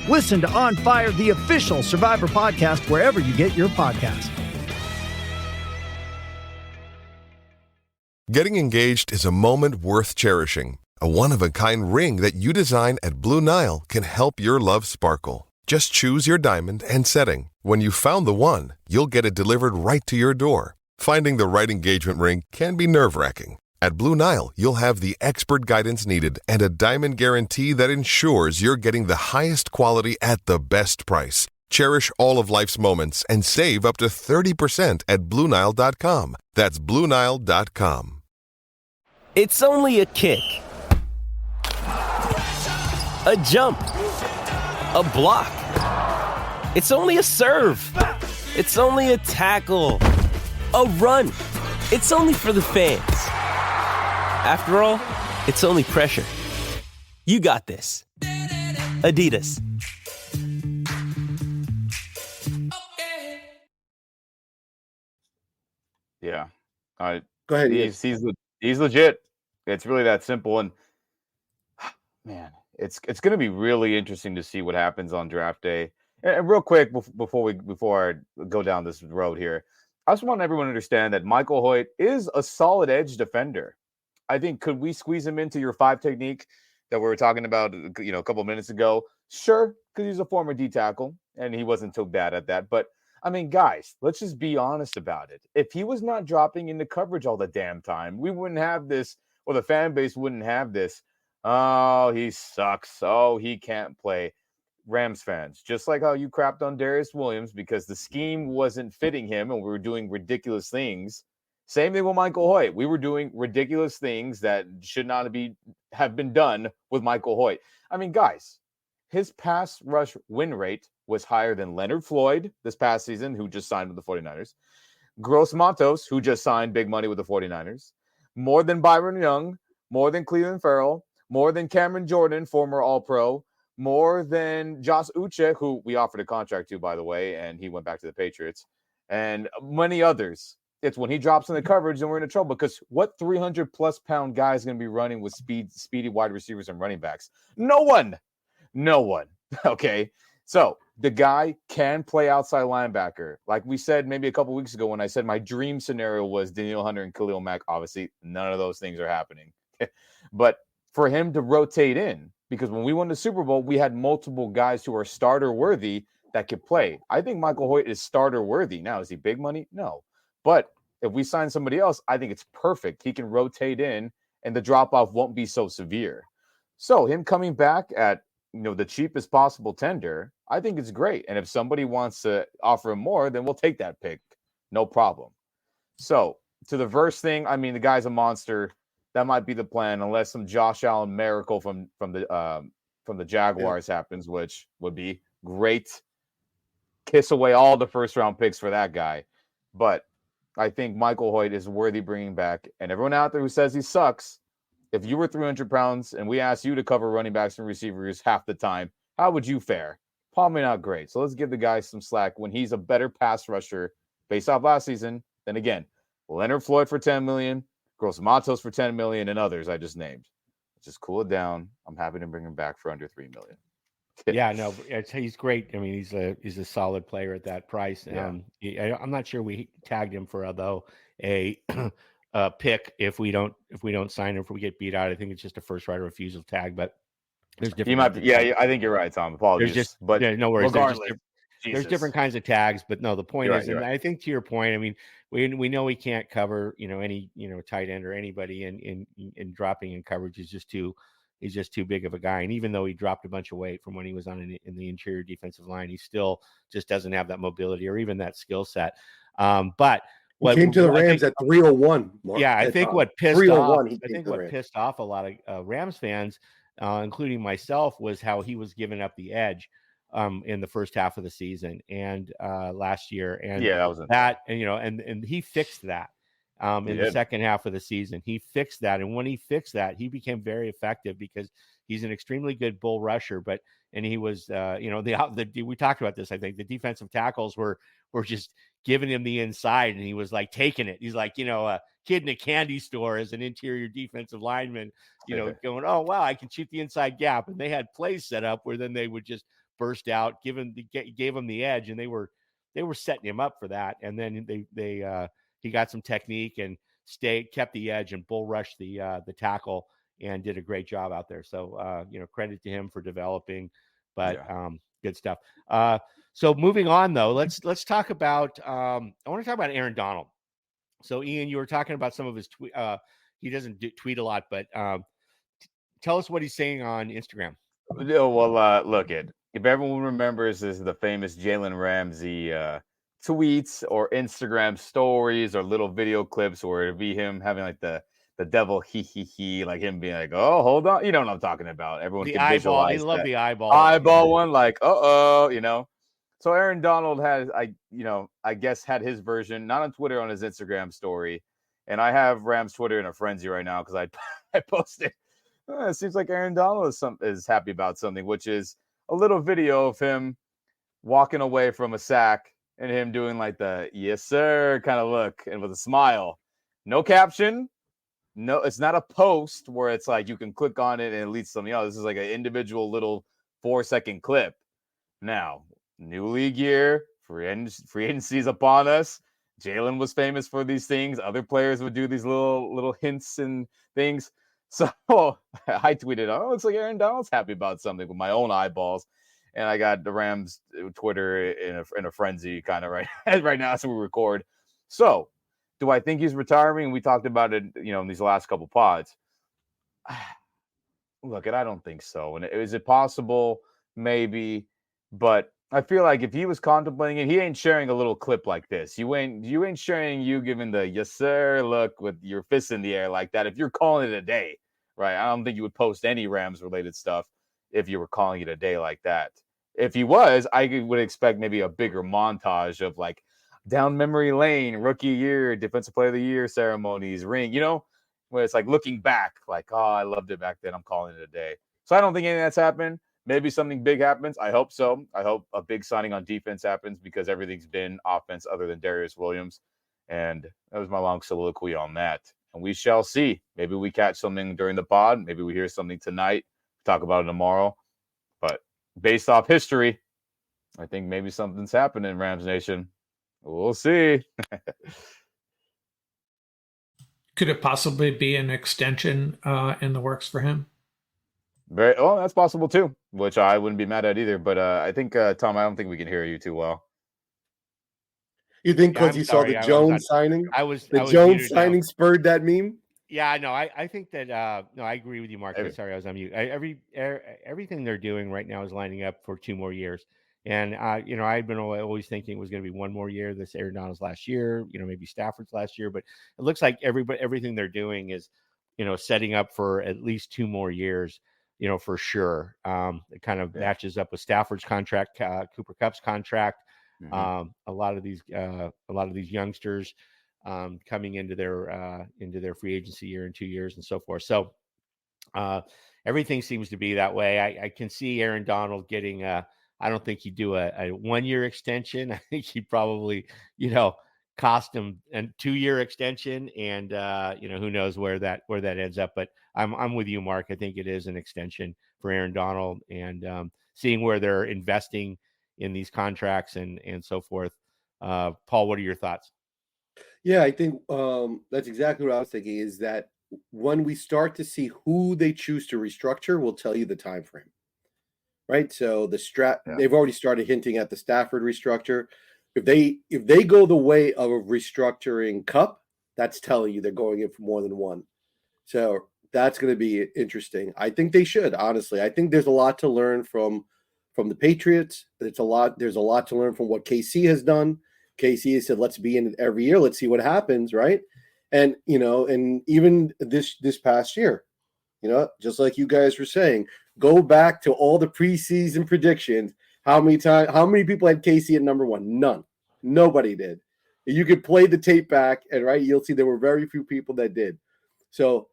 Listen to On Fire, the official Survivor podcast, wherever you get your podcast.
Getting engaged is a moment worth cherishing. A one-of-a-kind ring that you design at Blue Nile can help your love sparkle. Just choose your diamond and setting. When you've found the one, you'll get it delivered right to your door. Finding the right engagement ring can be nerve-wracking. At Blue Nile, you'll have the expert guidance needed and a diamond guarantee that ensures you're getting the highest quality at the best price. Cherish all of life's moments and save up to 30% at BlueNile.com. That's BlueNile.com.
It's only a kick, a jump, a block. It's only a serve. It's only a tackle, a run. It's only for the fans. After all, it's only pressure. You got this. Adidas.
Yeah.
Go ahead.
He's legit. It's really that simple. And man, it's going to be really interesting to see what happens on draft day. And real quick, before I go down this road here, I just want everyone to understand that Michael Hoyt is a solid edge defender. I think could we squeeze him into your 5 technique that we were talking about, a couple of minutes ago? Sure, because he's a former D tackle and he wasn't too bad at that. But I mean, guys, let's just be honest about it. If he was not dropping into coverage all the damn time, we wouldn't have this, or the fan base wouldn't have this. Oh, he sucks. Oh, he can't play. Rams fans, just like how you crapped on Darious Williams because the scheme wasn't fitting him and we were doing ridiculous things. Same thing with Michael Hoyt. We were doing ridiculous things that should not have been done with Michael Hoyt. I mean, guys, his pass rush win rate was higher than Leonard Floyd this past season, who just signed with the 49ers. Gross Matos, who just signed big money with the 49ers. More than Byron Young, more than Cleveland Farrell, more than Cameron Jordan, former All-Pro, more than Josh Uche, who we offered a contract to, by the way, and he went back to the Patriots, and many others. It's when he drops in the coverage, then we're in trouble because what 300-plus pound guy is going to be running with speedy wide receivers and running backs? No one. Okay, so the guy can play outside linebacker. Like we said maybe a couple weeks ago when I said my dream scenario was Danielle Hunter and Khalil Mack. Obviously, none of those things are happening. But for him to rotate in, because when we won the Super Bowl, we had multiple guys who are starter worthy that could play. I think Michael Hoyt is starter worthy. Now, is he big money? No. But if we sign somebody else, I think it's perfect. He can rotate in and the drop-off won't be so severe. So him coming back at the cheapest possible tender, I think it's great. And if somebody wants to offer him more, then we'll take that pick. No problem. So to the verse thing, I mean, the guy's a monster. That might be the plan, unless some Josh Allen miracle from the Jaguars happens, which would be great. Kiss away all the first-round picks for that guy. But I think Michael Hoyt is worthy bringing back. And everyone out there who says he sucks, if you were 300 pounds and we asked you to cover running backs and receivers half the time, how would you fare? Probably not great. So let's give the guy some slack when he's a better pass rusher based off last season. Then again, Leonard Floyd for $10 million. Gross Matos for $10 million, and others I just named. Just cool it down. I'm happy to bring him back for under $3 million.
Yeah, no, he's great. I mean, he's a solid player at that price.
Yeah.
I'm not sure we tagged him for a pick if we don't sign him, if we get beat out. I think it's just a first right of refusal tag, but there's different.
He might be, yeah, I think you're right, Tom. Apologies,
but no worries.
Regardless,
there's different kinds of tags, but no, the point is,
right.
I think to your point, I mean, we know he can't cover, any, tight end or anybody in dropping in coverage. He's just too big of a guy. And even though he dropped a bunch of weight from when he was in the interior defensive line, he still just doesn't have that mobility or even that skill set. But
he came to the Rams at 301.
Mark, yeah, I think what pissed off a lot of Rams fans, including myself, was how he was giving up the edge in the first half of the season and last year. And and he fixed that in the second half of the season. He fixed that. And when he fixed that, he became very effective because he's an extremely good bull rusher. And he was, we talked about this. I think the defensive tackles were just giving him the inside and he was like taking it. He's like, a kid in a candy store as an interior defensive lineman, going, oh, wow, I can shoot the inside gap. And they had plays set up where then they would just burst out, gave him the edge, and they were setting him up for that. And then he got some technique and kept the edge and bull rushed the tackle and did a great job out there. So credit to him for developing, but good stuff. So moving on though, let's talk about I want to talk about Aaron Donald. So Ian, you were talking about some of his tweet. He doesn't tweet a lot, but tell us what he's saying on Instagram.
Well, look, if everyone remembers, this is the famous Jalen Ramsey tweets or Instagram stories or little video clips where it'd be him having like the devil he, like him being like, oh, hold on. You know what I'm talking about. Everyone
the
can
eyeball.
visualize
I love
that.
the eyeball.
Eyeball one, like, So Aaron Donald had, I guess had his version, not on Twitter, on his Instagram story. And I have Rams Twitter in a frenzy right now because I posted. It seems like Aaron Donald is happy about something, which is a little video of him walking away from a sack and him doing like the yes sir kind of look and with a smile. No caption. No, it's not a post where it's like you can click on it and it leads to something else. This is like an individual little 4-second clip. Now, new league year, free agency is upon us. Jalen was famous for these things. Other players would do these little hints and things. So I tweeted, "Oh, looks like Aaron Donald's happy about something," with my own eyeballs, and I got the Rams Twitter in a frenzy kind of right now as we record. So, do I think he's retiring? We talked about it, in these last couple pods. Look, I don't think so. And is it possible? Maybe, but I feel like if he was contemplating it, he ain't sharing a little clip like this. You ain't sharing you giving the yes sir look with your fists in the air like that. If you're calling it a day, right? I don't think you would post any Rams related stuff if you were calling it a day like that. If he was, I would expect maybe a bigger montage of like down memory lane, rookie year, defensive player of the year ceremonies, ring, where it's like looking back, like, oh, I loved it back then. I'm calling it a day. So I don't think anything that's happened. Maybe something big happens. I hope so. I hope a big signing on defense happens because everything's been offense other than Darious Williams. And that was my long soliloquy on that. And we shall see. Maybe we catch something during the pod. Maybe we hear something tonight. Talk about it tomorrow. But based off history, I think maybe something's happening, Rams Nation. We'll see.
Could it possibly be an extension in the works for him?
That's possible too, which I wouldn't be mad at either. But I think, Tom, I don't think we can hear you too well.
You think because you saw the Jones signing? The Jones signing spurred that meme?
Yeah, no, I think that no, I agree with you, Mark. Sorry, I was on mute. Everything they're doing right now is lining up for 2 more years. And I'd been always thinking it was going to be 1 more year. This Aaron Donald's last year, maybe Stafford's last year, but it looks like everything they're doing is, setting up for at least 2 more years, for sure. It kind of matches up with Stafford's contract, Cooper Kupp's contract. Mm-hmm. A lot of these youngsters coming into their free agency year in 2 years and so forth. So everything seems to be that way. I can see Aaron Donald getting I don't think he'd do a 1-year extension. I think he'd probably, cost him a 2-year extension, and who knows where that ends up. But I'm with you, Mark. I think it is an extension for Aaron Donald, and seeing where they're investing in these contracts and so forth. Paul, what are your thoughts?
Yeah, I think that's exactly what I was thinking. Is that when we start to see who they choose to restructure, we'll tell you the time frame. Right, so they've already started hinting at the Stafford restructure. If they go the way of restructuring Kupp, that's telling you they're going in for more than one. So that's going to be interesting. I think they should, honestly. I think there's a lot to learn from the Patriots. There's a lot to learn from what KC has done. KC has said, let's be in it every year. Let's see what happens, right? And and even this past year, just like you guys were saying, go back to all the preseason predictions. How many people had KC at number 1? None. Nobody did. You could play the tape back and you'll see there were very few people that did. So,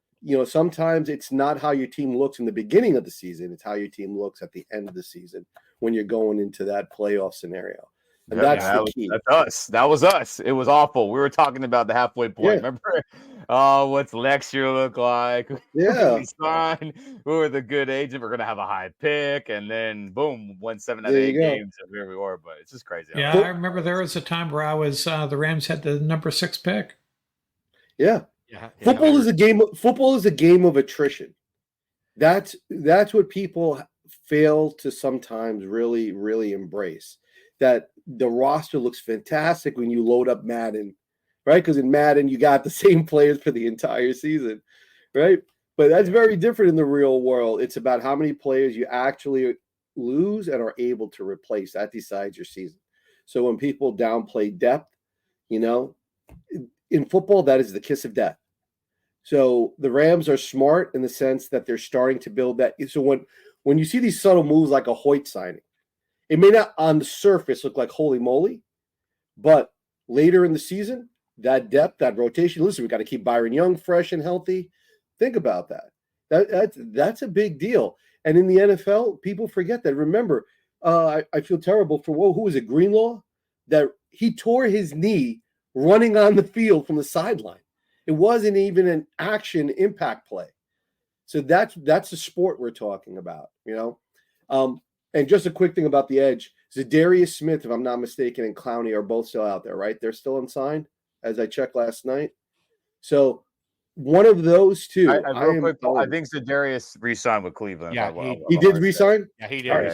sometimes it's not how your team looks in the beginning of the season. It's how your team looks at the end of the season when you're going into that playoff scenario. And that's the key.
That's us. That was us. It was awful. We were talking about the halfway point. Yeah. Remember? Oh, what's next year look like?
Yeah.
Who are the good agent? We're going to have a high pick. And then, boom, won 7 out of 8 games. And here we were. But it's just crazy.
Yeah, I remember there was a time where I was the Rams had the number 6 pick.
Yeah. Football is a game of attrition. That's what people fail to sometimes really, really embrace. That the roster looks fantastic when you load up Madden, right? Because in Madden, you got the same players for the entire season, right? But that's very different in the real world. It's about how many players you actually lose and are able to replace. That decides your season. So when people downplay depth, in football, that is the kiss of death. So the Rams are smart in the sense that they're starting to build that. So when you see these subtle moves like a Hoyt signing, it may not on the surface look like holy moly, but later in the season, that depth, that rotation. Listen, we got to keep Byron Young fresh and healthy. Think about that. That's a big deal. And in the NFL, people forget that. Remember, I feel terrible for who was it? Greenlaw, that he tore his knee running on the field from the sideline. It wasn't even an action impact play. So that's the sport we're talking about, And just a quick thing about the edge. Darious Smith, if I'm not mistaken, and Clowney are both still out there, right? They're still unsigned? as I checked last night. So one of those two.
Real quick, I think Darious re-signed with Cleveland.
Yeah,
he did re-sign?
Yeah, he did.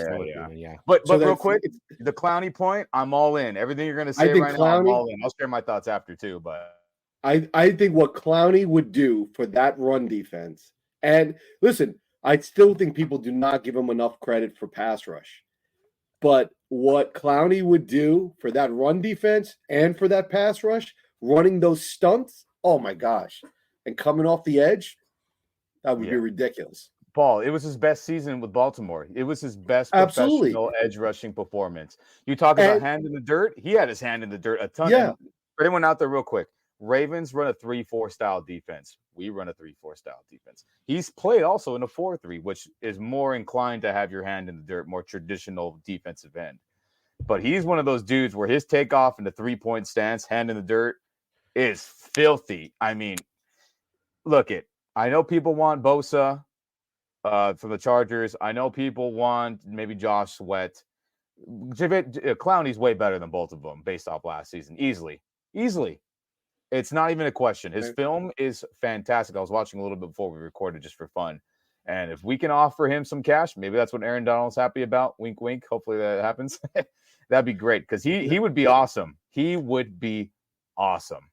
Yeah. But real quick, the Clowney point, I'm all in. Everything you're going to say right now, I'm all in. I'll share my thoughts after too, but
I think what Clowney would do for that run defense, and listen, I still think people do not give him enough credit for pass rush. But what Clowney would do for that run defense and for that pass rush, running those stunts, oh my gosh. And coming off the edge, that would be ridiculous.
Paul, it was his best season with Baltimore. It was his best professional edge rushing performance. You talk about hand in the dirt. He had his hand in the dirt a ton.
Yeah.
And for anyone out there real quick, Ravens run a 3-4 style defense. We run a 3-4 style defense. He's played also in a 4-3, which is more inclined to have your hand in the dirt, more traditional defensive end. But he's one of those dudes where his takeoff in the 3-point stance, hand in the dirt, is filthy. I mean, I know people want Bosa from the Chargers. I know people want maybe Josh Sweat. Clowney's way better than both of them based off last season. Easily. It's not even a question. His film is fantastic. I was watching a little bit before we recorded just for fun. And if we can offer him some cash, maybe that's what Aaron Donald's happy about. Wink, wink. Hopefully that happens. That'd be great because he would be awesome. He would be awesome.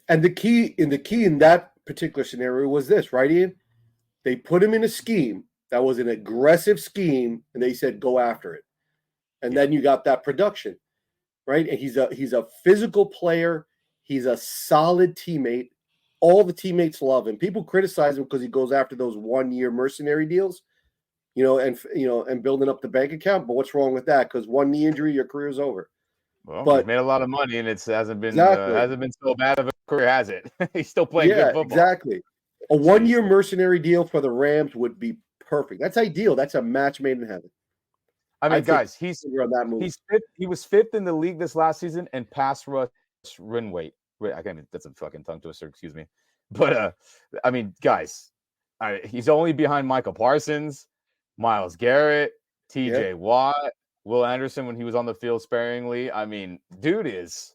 And the key in that particular scenario was this, right, Ian? They put him in a scheme that was an aggressive scheme, and they said, go after it. And then you got that production, right? And he's a physical player. He's a solid teammate. All the teammates love him. People criticize him because he goes after those 1-year mercenary deals, and building up the bank account. But what's wrong with that? Because one knee injury, your career's over.
Well, he's made a lot of money, and it hasn't been so bad of a career, has it? He's still playing good football.
Exactly. A 1-year mercenary deal for the Rams would be perfect. That's ideal. That's a match made in heaven.
I mean, guys, he was fifth in the league this last season and pass rush run weight. That's a fucking tongue twister. Excuse me, but I mean, guys, he's only behind Michael Parsons, Myles Garrett, T.J. Watt, Will Anderson when he was on the field sparingly. I mean, dude is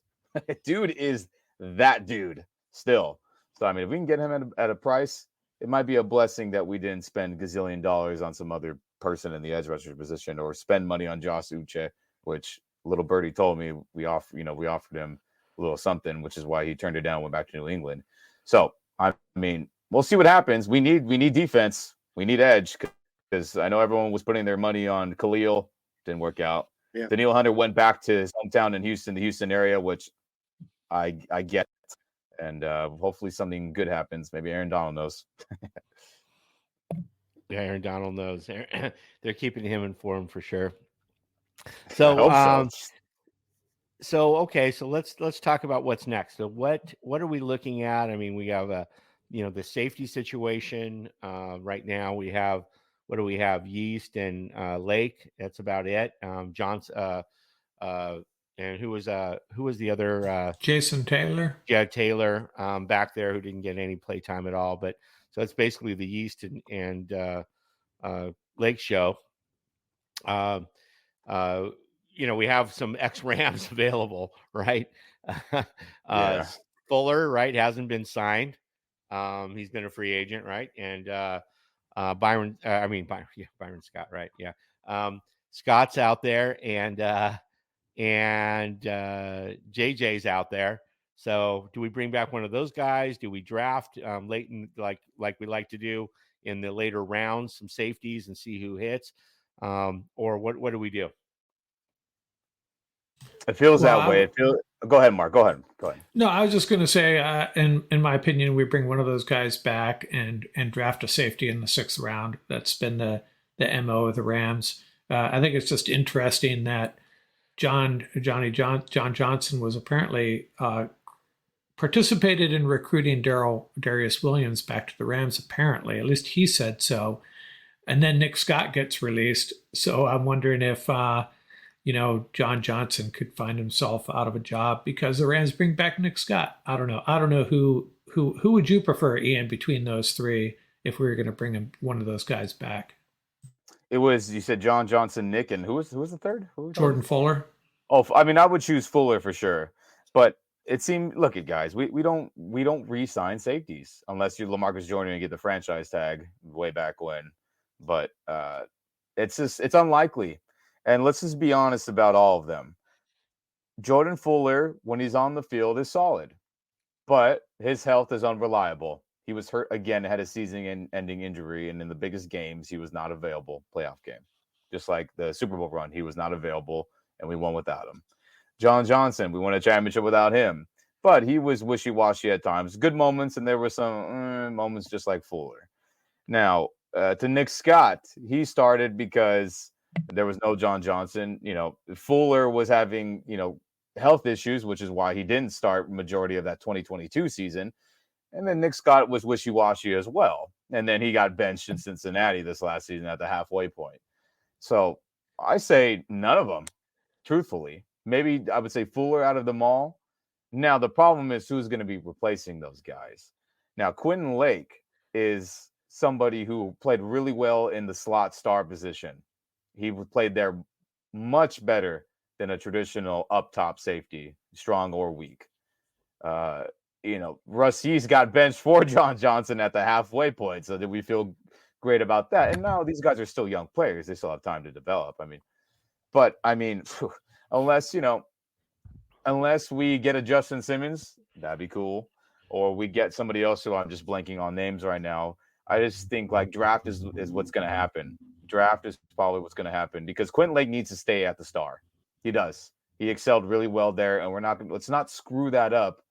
that dude still. So I mean, if we can get him at a price, it might be a blessing that we didn't spend gazillion dollars on some other person in the edge rusher position or spend money on Josh Uche, which little birdie told me we offered him a little something, which is why he turned it down and went back to New England. So I mean, we'll see what happens. We need defense. We need edge because I know everyone was putting their money on Khalil. Didn't work out. Yeah. Daniil Hunter went back to his hometown in Houston, the Houston area, which I get. And hopefully something good happens. Maybe Aaron Donald knows.
Yeah, Aaron Donald knows. They're keeping him informed for sure. So, so let's talk about what's next. So what are we looking at? I mean, we have the safety situation right now. We have what do we have? Yeast and Lake. That's about it. Johnson. And who was the other?
Jason Taylor.
Yeah, Taylor back there who didn't get any play time at all. But so it's basically the Yeast and Lake show. We have some ex-Rams available, right? Fuller, right, hasn't been signed. He's been a free agent, right? And Byron Scott, right? Yeah. Scott's out there and JJ's out there. So do we bring back one of those guys? Do we draft late in, like we like to do in the later rounds, some safeties and see who hits? Or what do we do?
It feels that way. Go ahead, Mark. Go ahead.
No, I was just going to say, in my opinion, we bring one of those guys back and draft a safety in the 6th round. That's been the MO of the Rams. I think it's just interesting that John Johnson was apparently participated in recruiting Darious Williams back to the Rams. Apparently, at least he said so. And then Nick Scott gets released. So I'm wondering if John Johnson could find himself out of a job because the Rams bring back Nick Scott. I don't know who would you prefer, Ian, between those three if we were going to bring one of those guys back?
It was, you said John Johnson, Nick, and who was the third?
Jordan Fuller.
Oh, I mean, I would choose Fuller for sure. But it seemed, look at guys, we don't re-sign safeties unless you're LaMarcus Jordan and get the franchise tag way back when. But it's unlikely. And let's just be honest about all of them. Jordan Fuller, when he's on the field, is solid, but his health is unreliable. He was hurt again, had a season-ending injury, and in the biggest games, he was not available. Playoff game, just like the Super Bowl run, he was not available, and we won without him. John Johnson, we won a championship without him, but he was wishy-washy at times. Good moments, and there were some moments just like Fuller. Now, to Nick Scott, he started because there was no John Johnson. Fuller was having, health issues, which is why he didn't start majority of that 2022 season. And then Nick Scott was wishy-washy as well. And then he got benched in Cincinnati this last season at the halfway point. So I say none of them, truthfully. Maybe I would say Fuller out of them all. Now, the problem is who's going to be replacing those guys. Now, Quentin Lake is somebody who played really well in the slot star position. He played there much better than a traditional up-top safety, strong or weak. Russ got benched for John Johnson at the halfway point, so did we feel great about that? And now these guys are still young players; they still have time to develop. Unless we get a Justin Simmons, that'd be cool, or we get somebody else who I'm just blanking on names right now. I just think like draft is what's going to happen. Draft is probably what's going to happen because Quentin Lake needs to stay at the star. He does. He excelled really well there, and let's not screw that up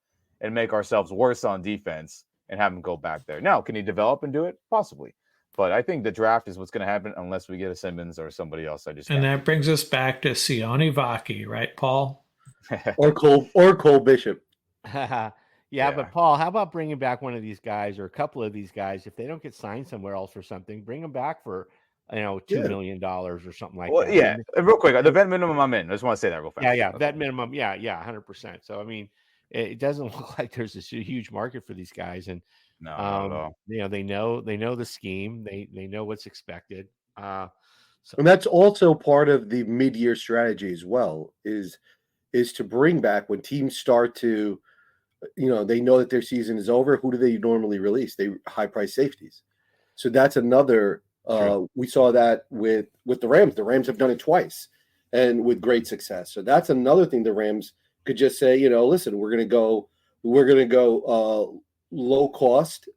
and make ourselves worse on defense and have him go back there. Now, can he develop and do it? Possibly. But I think the draft is what's going to happen unless we get a Simmons or somebody else.
And that brings us back to Sione Vaki, right, Paul?
or Cole Bishop.
Yeah, but Paul, how about bringing back one of these guys or a couple of these guys? If they don't get signed somewhere else or something, bring them back for $2 million or something like that.
Yeah, real quick, the vet minimum I'm in. I just want to say that real fast.
Yeah, vet minimum. Yeah, 100%. So I mean, it doesn't look like there's this huge market for these guys, and
not at all.
They know the scheme. They know what's expected.
And that's also part of the mid-year strategy as well. Is to bring back when teams start to, they know that their season is over. Who do they normally release? They high-price safeties. So that's another. We saw that with the Rams. The Rams have done it twice, and with great success. So that's another thing the Rams could just say, listen, we're going to go low cost,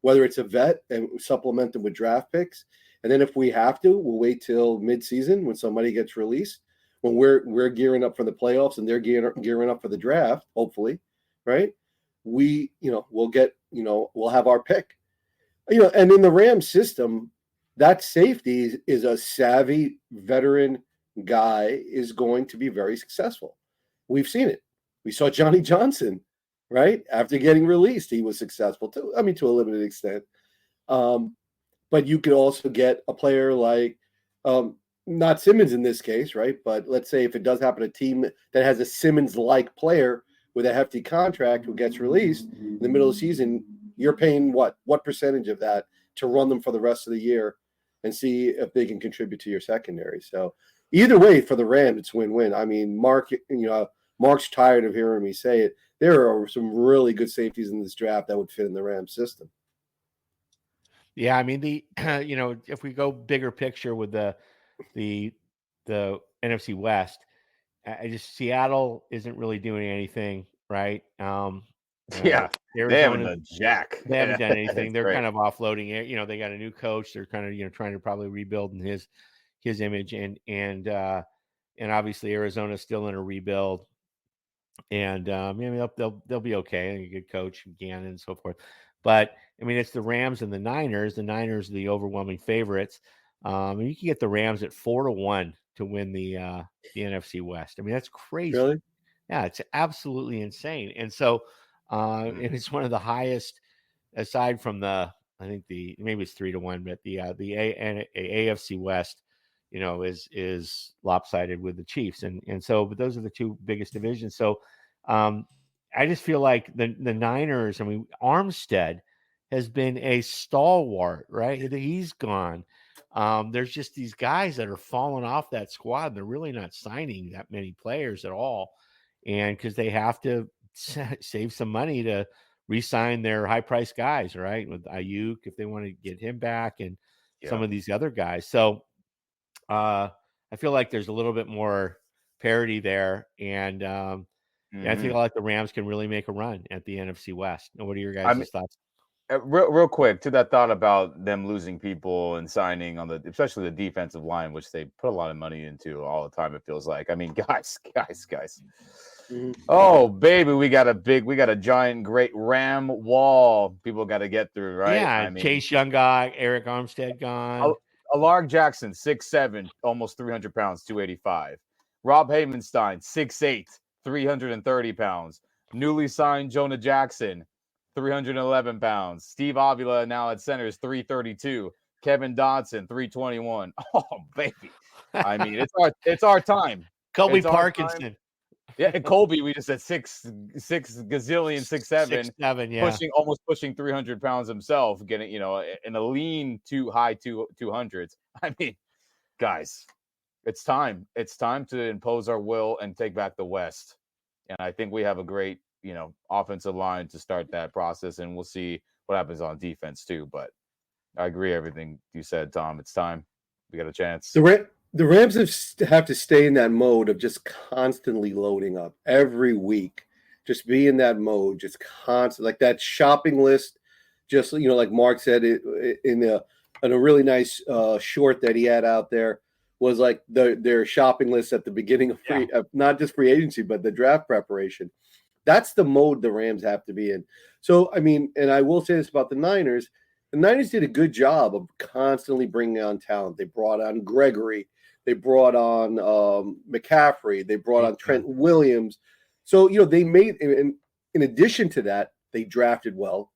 whether it's a vet and supplement them with draft picks. And then if we have to, we'll wait till midseason when somebody gets released, when we're gearing up for the playoffs and they're gearing up for the draft, hopefully, right? We'll have our pick. And in the Rams system, that safety is a savvy veteran guy is going to be very successful. We've seen it. We saw Johnny Johnson, right? After getting released, he was successful too. I mean, to a limited extent. But you could also get a player like, not Simmons in this case, right? But let's say if it does happen, a team that has a Simmons-like player with a hefty contract who gets released in the middle of the season, you're paying what percentage of that to run them for the rest of the year and see if they can contribute to your secondary. So either way for the Rams, it's win-win. I mean, Mark's tired of hearing me say it. There are some really good safeties in this draft that would fit in the Rams system.
Yeah, I mean if we go bigger picture with the NFC West, Seattle isn't really doing anything, right?
They haven't done jack.
They haven't done anything. They're kind of offloading it. They got a new coach. They're kind of trying to probably rebuild in his image, and obviously Arizona's still in a rebuild. And they'll be okay. A good coach, Gannon, and so forth. But I mean, it's the Rams and the Niners. The Niners are the overwhelming favorites. And you can get the Rams at 4-1 to win the NFC West. I mean, that's crazy.
Really?
Yeah, it's absolutely insane. And so, and it's one of the highest, aside from maybe it's 3-1, but the AFC West, is lopsided with the Chiefs. And so, but those are the two biggest divisions. So, I just feel like the Niners, I mean, Armstead has been a stalwart, right? He's gone. There's just these guys that are falling off that squad. They're really not signing that many players at all. And because they have to save some money to re-sign their high-priced guys, right? With Ayuk, if they want to get him back, and some of these other guys. So I feel like there's a little bit more parity there, and I feel like the Rams can really make a run at the NFC West. Now, what are your guys' thoughts?
Real quick to that thought about them losing people and signing on especially the defensive line, which they put a lot of money into all the time. It feels like. I mean, guys. Oh, baby, we got a giant, great Ram wall people got to get through, right?
Yeah,
I mean,
Chase Young guy, Eric Armstead gone.
Alarg Jackson, 6'7", almost 300 pounds, 285. Rob Havenstein, 6'8", 330 pounds. Newly signed Jonah Jackson, 311 pounds. Steve Avila now at center is 332. Kevin Dodson, 321. Oh, baby. I mean, it's our time.
Colby Parkinson.
Yeah, and Colby, we just said 6'7",
yeah,
almost pushing 300 pounds himself, getting in a lean high 200s. I mean, guys, it's time. It's time to impose our will and take back the West. And I think we have a great offensive line to start that process, and we'll see what happens on defense too. But I agree everything you said, Tom. It's time. We got a chance.
The Rams have to stay in that mode of just constantly loading up every week. Just be in that mode, just constant, like that shopping list. Just like Mark said, in a really nice short that he had out there was like their shopping list at the beginning of not just free agency, but the draft preparation. That's the mode the Rams have to be in. So I mean, and I will say this about the Niners. The Niners did a good job of constantly bringing on talent. They brought on Gregory. They brought on McCaffrey. They brought on Trent Williams. So, they made, in addition to that, they drafted well.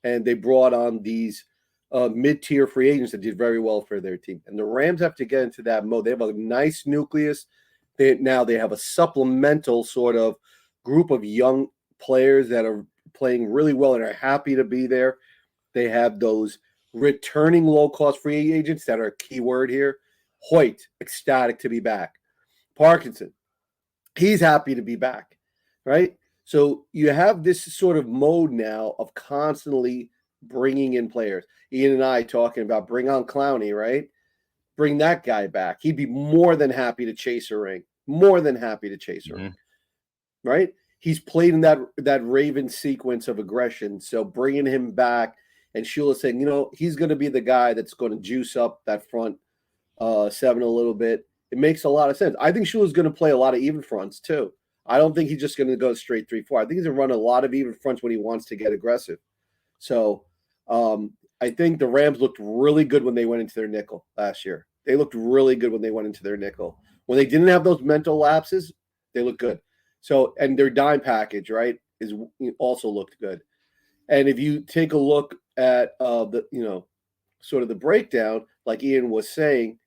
And they brought on these mid-tier free agents that did very well for their team. And the Rams have to get into that mode. They have a nice nucleus. Now they have a supplemental sort of group of young players that are playing really well and are happy to be there. They have those returning low-cost free agents that are a key word here. Hoyt, ecstatic to be back. Parkinson, he's happy to be back, right? So you have this sort of mode now of constantly bringing in players. Ian and I talking about bring on Clowney, right? Bring that guy back. He'd be more than happy to chase a ring. Right? He's played in that Raven sequence of aggression. So bringing him back, and Shula's saying, he's going to be the guy that's going to juice up that front seven a little bit. It makes a lot of sense. I think Shula's going to play a lot of even fronts too. I don't think he's just going to go straight 3-4. I think he's going to run a lot of even fronts when he wants to get aggressive. So I think the Rams looked really good when they went into their nickel last year. They looked really good when they went into their nickel. When they didn't have those mental lapses, they looked good. So, and their dime package, right, also looked good. And if you take a look at sort of the breakdown, like Ian was saying,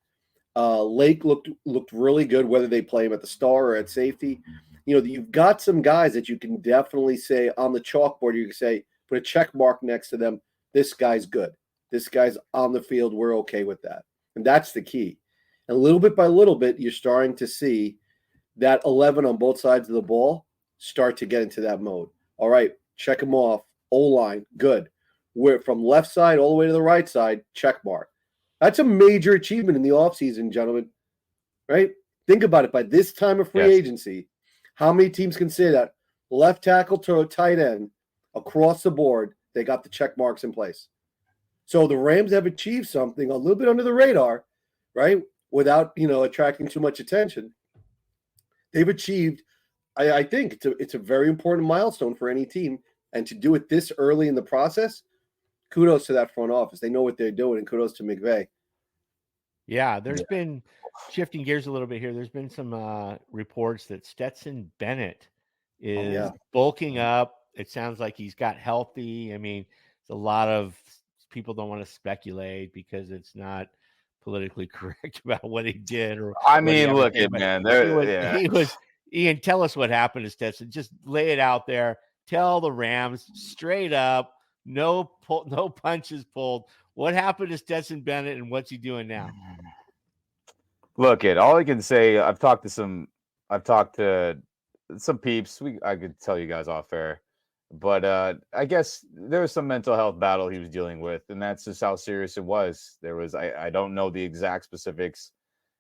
Lake looked really good, whether they play him at the star or at safety. You've got some guys that you can definitely say on the chalkboard, you can say, put a check mark next to them. This guy's good. This guy's on the field. We're okay with that. And that's the key. And little bit by little bit, you're starting to see that 11 on both sides of the ball start to get into that mode. All right, check them off. O-line, good. We're from left side all the way to the right side, check mark. That's a major achievement in the offseason, gentlemen, right? Think about it. By this time of free agency, how many teams can say that? Left tackle to tight end, across the board, they got the check marks in place. So the Rams have achieved something a little bit under the radar, right? Without, attracting too much attention. They've achieved, I think it's a very important milestone for any team. And to do it this early in the process, kudos to that front office. They know what they're doing, and kudos to McVay.
Yeah, there's been, shifting gears a little bit here, there's been some reports that Stetson Bennett is bulking up. It sounds like he's got healthy. I mean, a lot of people don't want to speculate because it's not politically correct about what he did. Or
I mean, look, man,
he was. Ian, tell us what happened to Stetson. Just lay it out there. Tell the Rams straight up. No punches pulled. What happened to Stetson Bennett, and what's he doing now?
Look, all I can say, I've talked to some peeps. I could tell you guys off air, but I guess there was some mental health battle he was dealing with, and that's just how serious it was. There was I don't know the exact specifics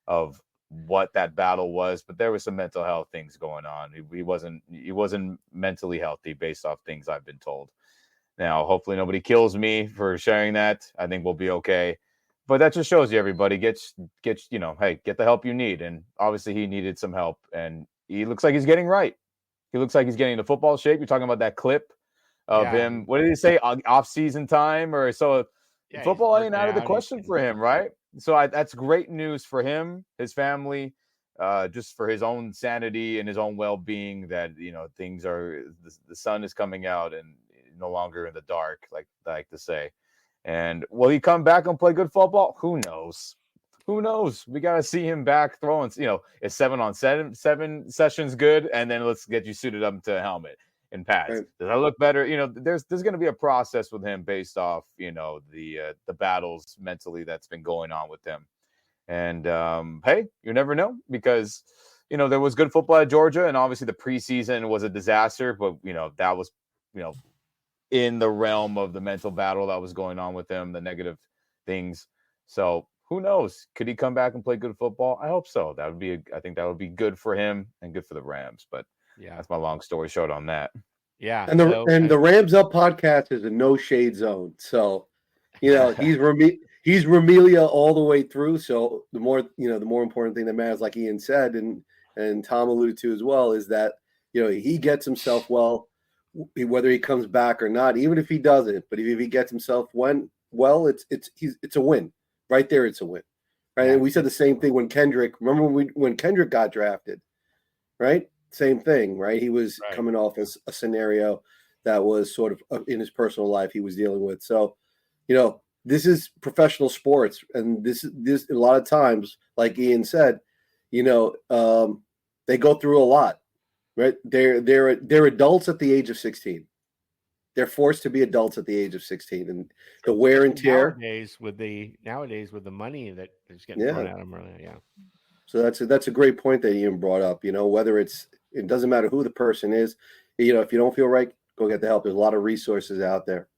of what that battle was, but there was some mental health things going on. He wasn't mentally healthy based off things I've been told. Now, hopefully nobody kills me for sharing that. I think we'll be okay. But that just shows you everybody gets hey, get the help you need. And obviously he needed some help, and he looks like he's getting right. He looks like he's getting into football shape. You're talking about that clip of him. What did he say? Off-season time or so? Yeah, football ain't out of the question for him, right? So that's great news for him, his family, just for his own sanity and his own well-being. That things are the sun is coming out and no longer in the dark, like I like to say. And will he come back and play good football? Who knows? Who knows? We got to see him back throwing. Is 7-on-7 sessions good? And then let's get you suited up to a helmet and pads. Right. Does that look better? There's going to be a process with him based off the battles mentally that's been going on with him. And hey, you never know, because there was good football at Georgia, and obviously the preseason was a disaster. But that was in the realm of the mental battle that was going on with him, the negative things. So who knows? Could he come back and play good football? I hope so. I think that would be good for him and good for the Rams. But yeah, that's my long story short on that.
Yeah.
And the Rams Up podcast is a no shade zone. So, he's Ramelia all the way through. So the more important thing that matters, like Ian said, and Tom alluded to as well, is that, he gets himself well, whether he comes back or not, even if he doesn't. But if he gets himself well, it's a win right there. It's a win, right? Yeah. And we said the same thing when Kendrick. Remember when Kendrick got drafted, right? Same thing, right? He was coming off as a scenario that was sort of in his personal life he was dealing with. So, this is professional sports, and this a lot of times, like Ian said, they go through a lot. Right, they're adults at the age of 16. They're forced to be adults at the age of 16, and the wear and tear
nowadays with the money that is getting thrown at them. Yeah.
So that's a great point that Ian brought up. Whether it doesn't matter who the person is. If you don't feel right, go get the help. There's a lot of resources out there.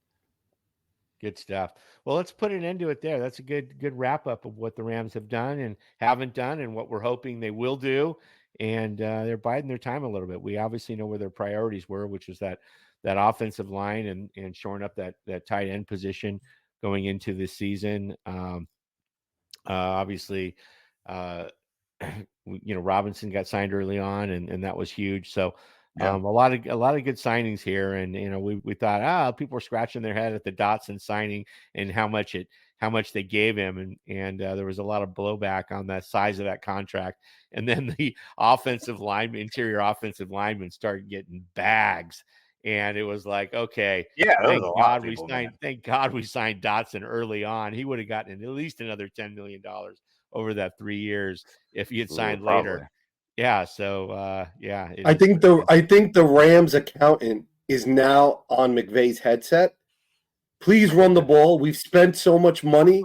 Good stuff. Well, let's put an end to it there. That's a good wrap up of what the Rams have done and haven't done, and what we're hoping they will do. And they're biding their time a little bit. We obviously know where their priorities were, which was that offensive line and shoring up that tight end position going into this season. Obviously, Robinson got signed early on, and that was huge. So a lot of good signings here. And we thought people were scratching their head at the Dotson signing and how much they gave him, and there was a lot of blowback on the size of that contract. And then the interior offensive linemen started getting bags, and it was like, okay, thank God we signed Dotson early on. He would have gotten at least another $10 million over that 3 years if he had signed later. Yeah. So I think the Rams accountant is now on McVay's headset. Please run the ball. We've spent so much money.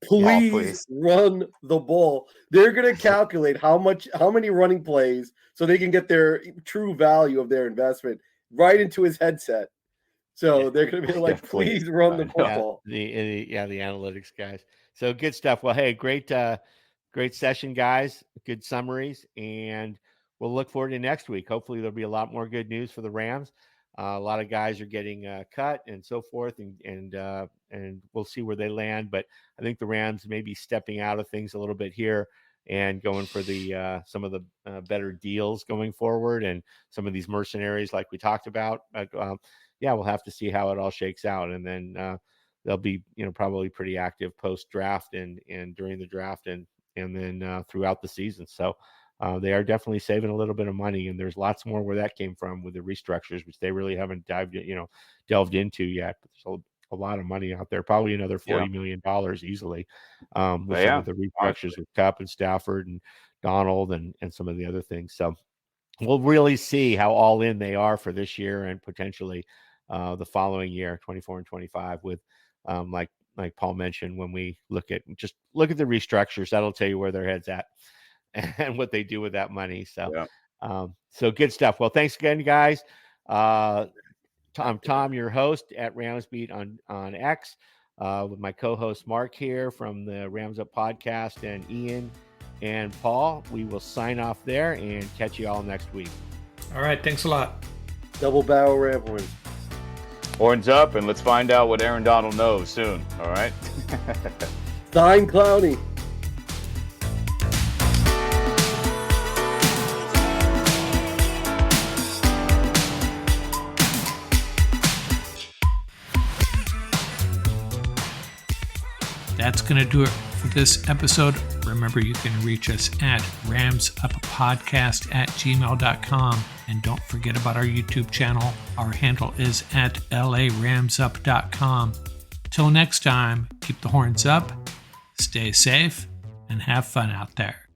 Please run the ball. They're going to calculate how many running plays so they can get their true value of their investment right into his headset. So they're going to be like, please run the football. The analytics guys. So good stuff. Well, hey, great session, guys. Good summaries, and we'll look forward to next week. Hopefully there'll be a lot more good news for the Rams. A lot of guys are getting cut and so forth, and we'll see where they land. But I think the Rams may be stepping out of things a little bit here and going for the some of the better deals going forward, and some of these mercenaries like we talked about. We'll have to see how it all shakes out, and then they'll be probably pretty active post draft and during the draft and then throughout the season. So. They are definitely saving a little bit of money, and there's lots more where that came from with the restructures, which they really haven't delved into yet. But there's a lot of money out there, probably another $40 million easily with some of the restructures with Kupp and Stafford and Donald and some of the other things. So we'll really see how all in they are for this year and potentially the following year, 24 and 25, with like Paul mentioned, when we look at the restructures, that'll tell you where their head's at and what they do with that money. So So good stuff. Well, thanks again, guys. I'm Tom, your host at Rams Beat on X, with my co-host Mark here from the Rams Up podcast, and Ian and Paul. We will sign off there and catch you all next week.
All right. Thanks a lot.
Double barrel Ram horns.
Horns up, and let's find out what Aaron Donald knows soon. All right.
Stein Clowney.
That's going to do it for this episode. Remember, you can reach us at ramsuppodcast@gmail.com. And don't forget about our YouTube channel. Our handle is at laramsup.com. Till next time, keep the horns up, stay safe, and have fun out there.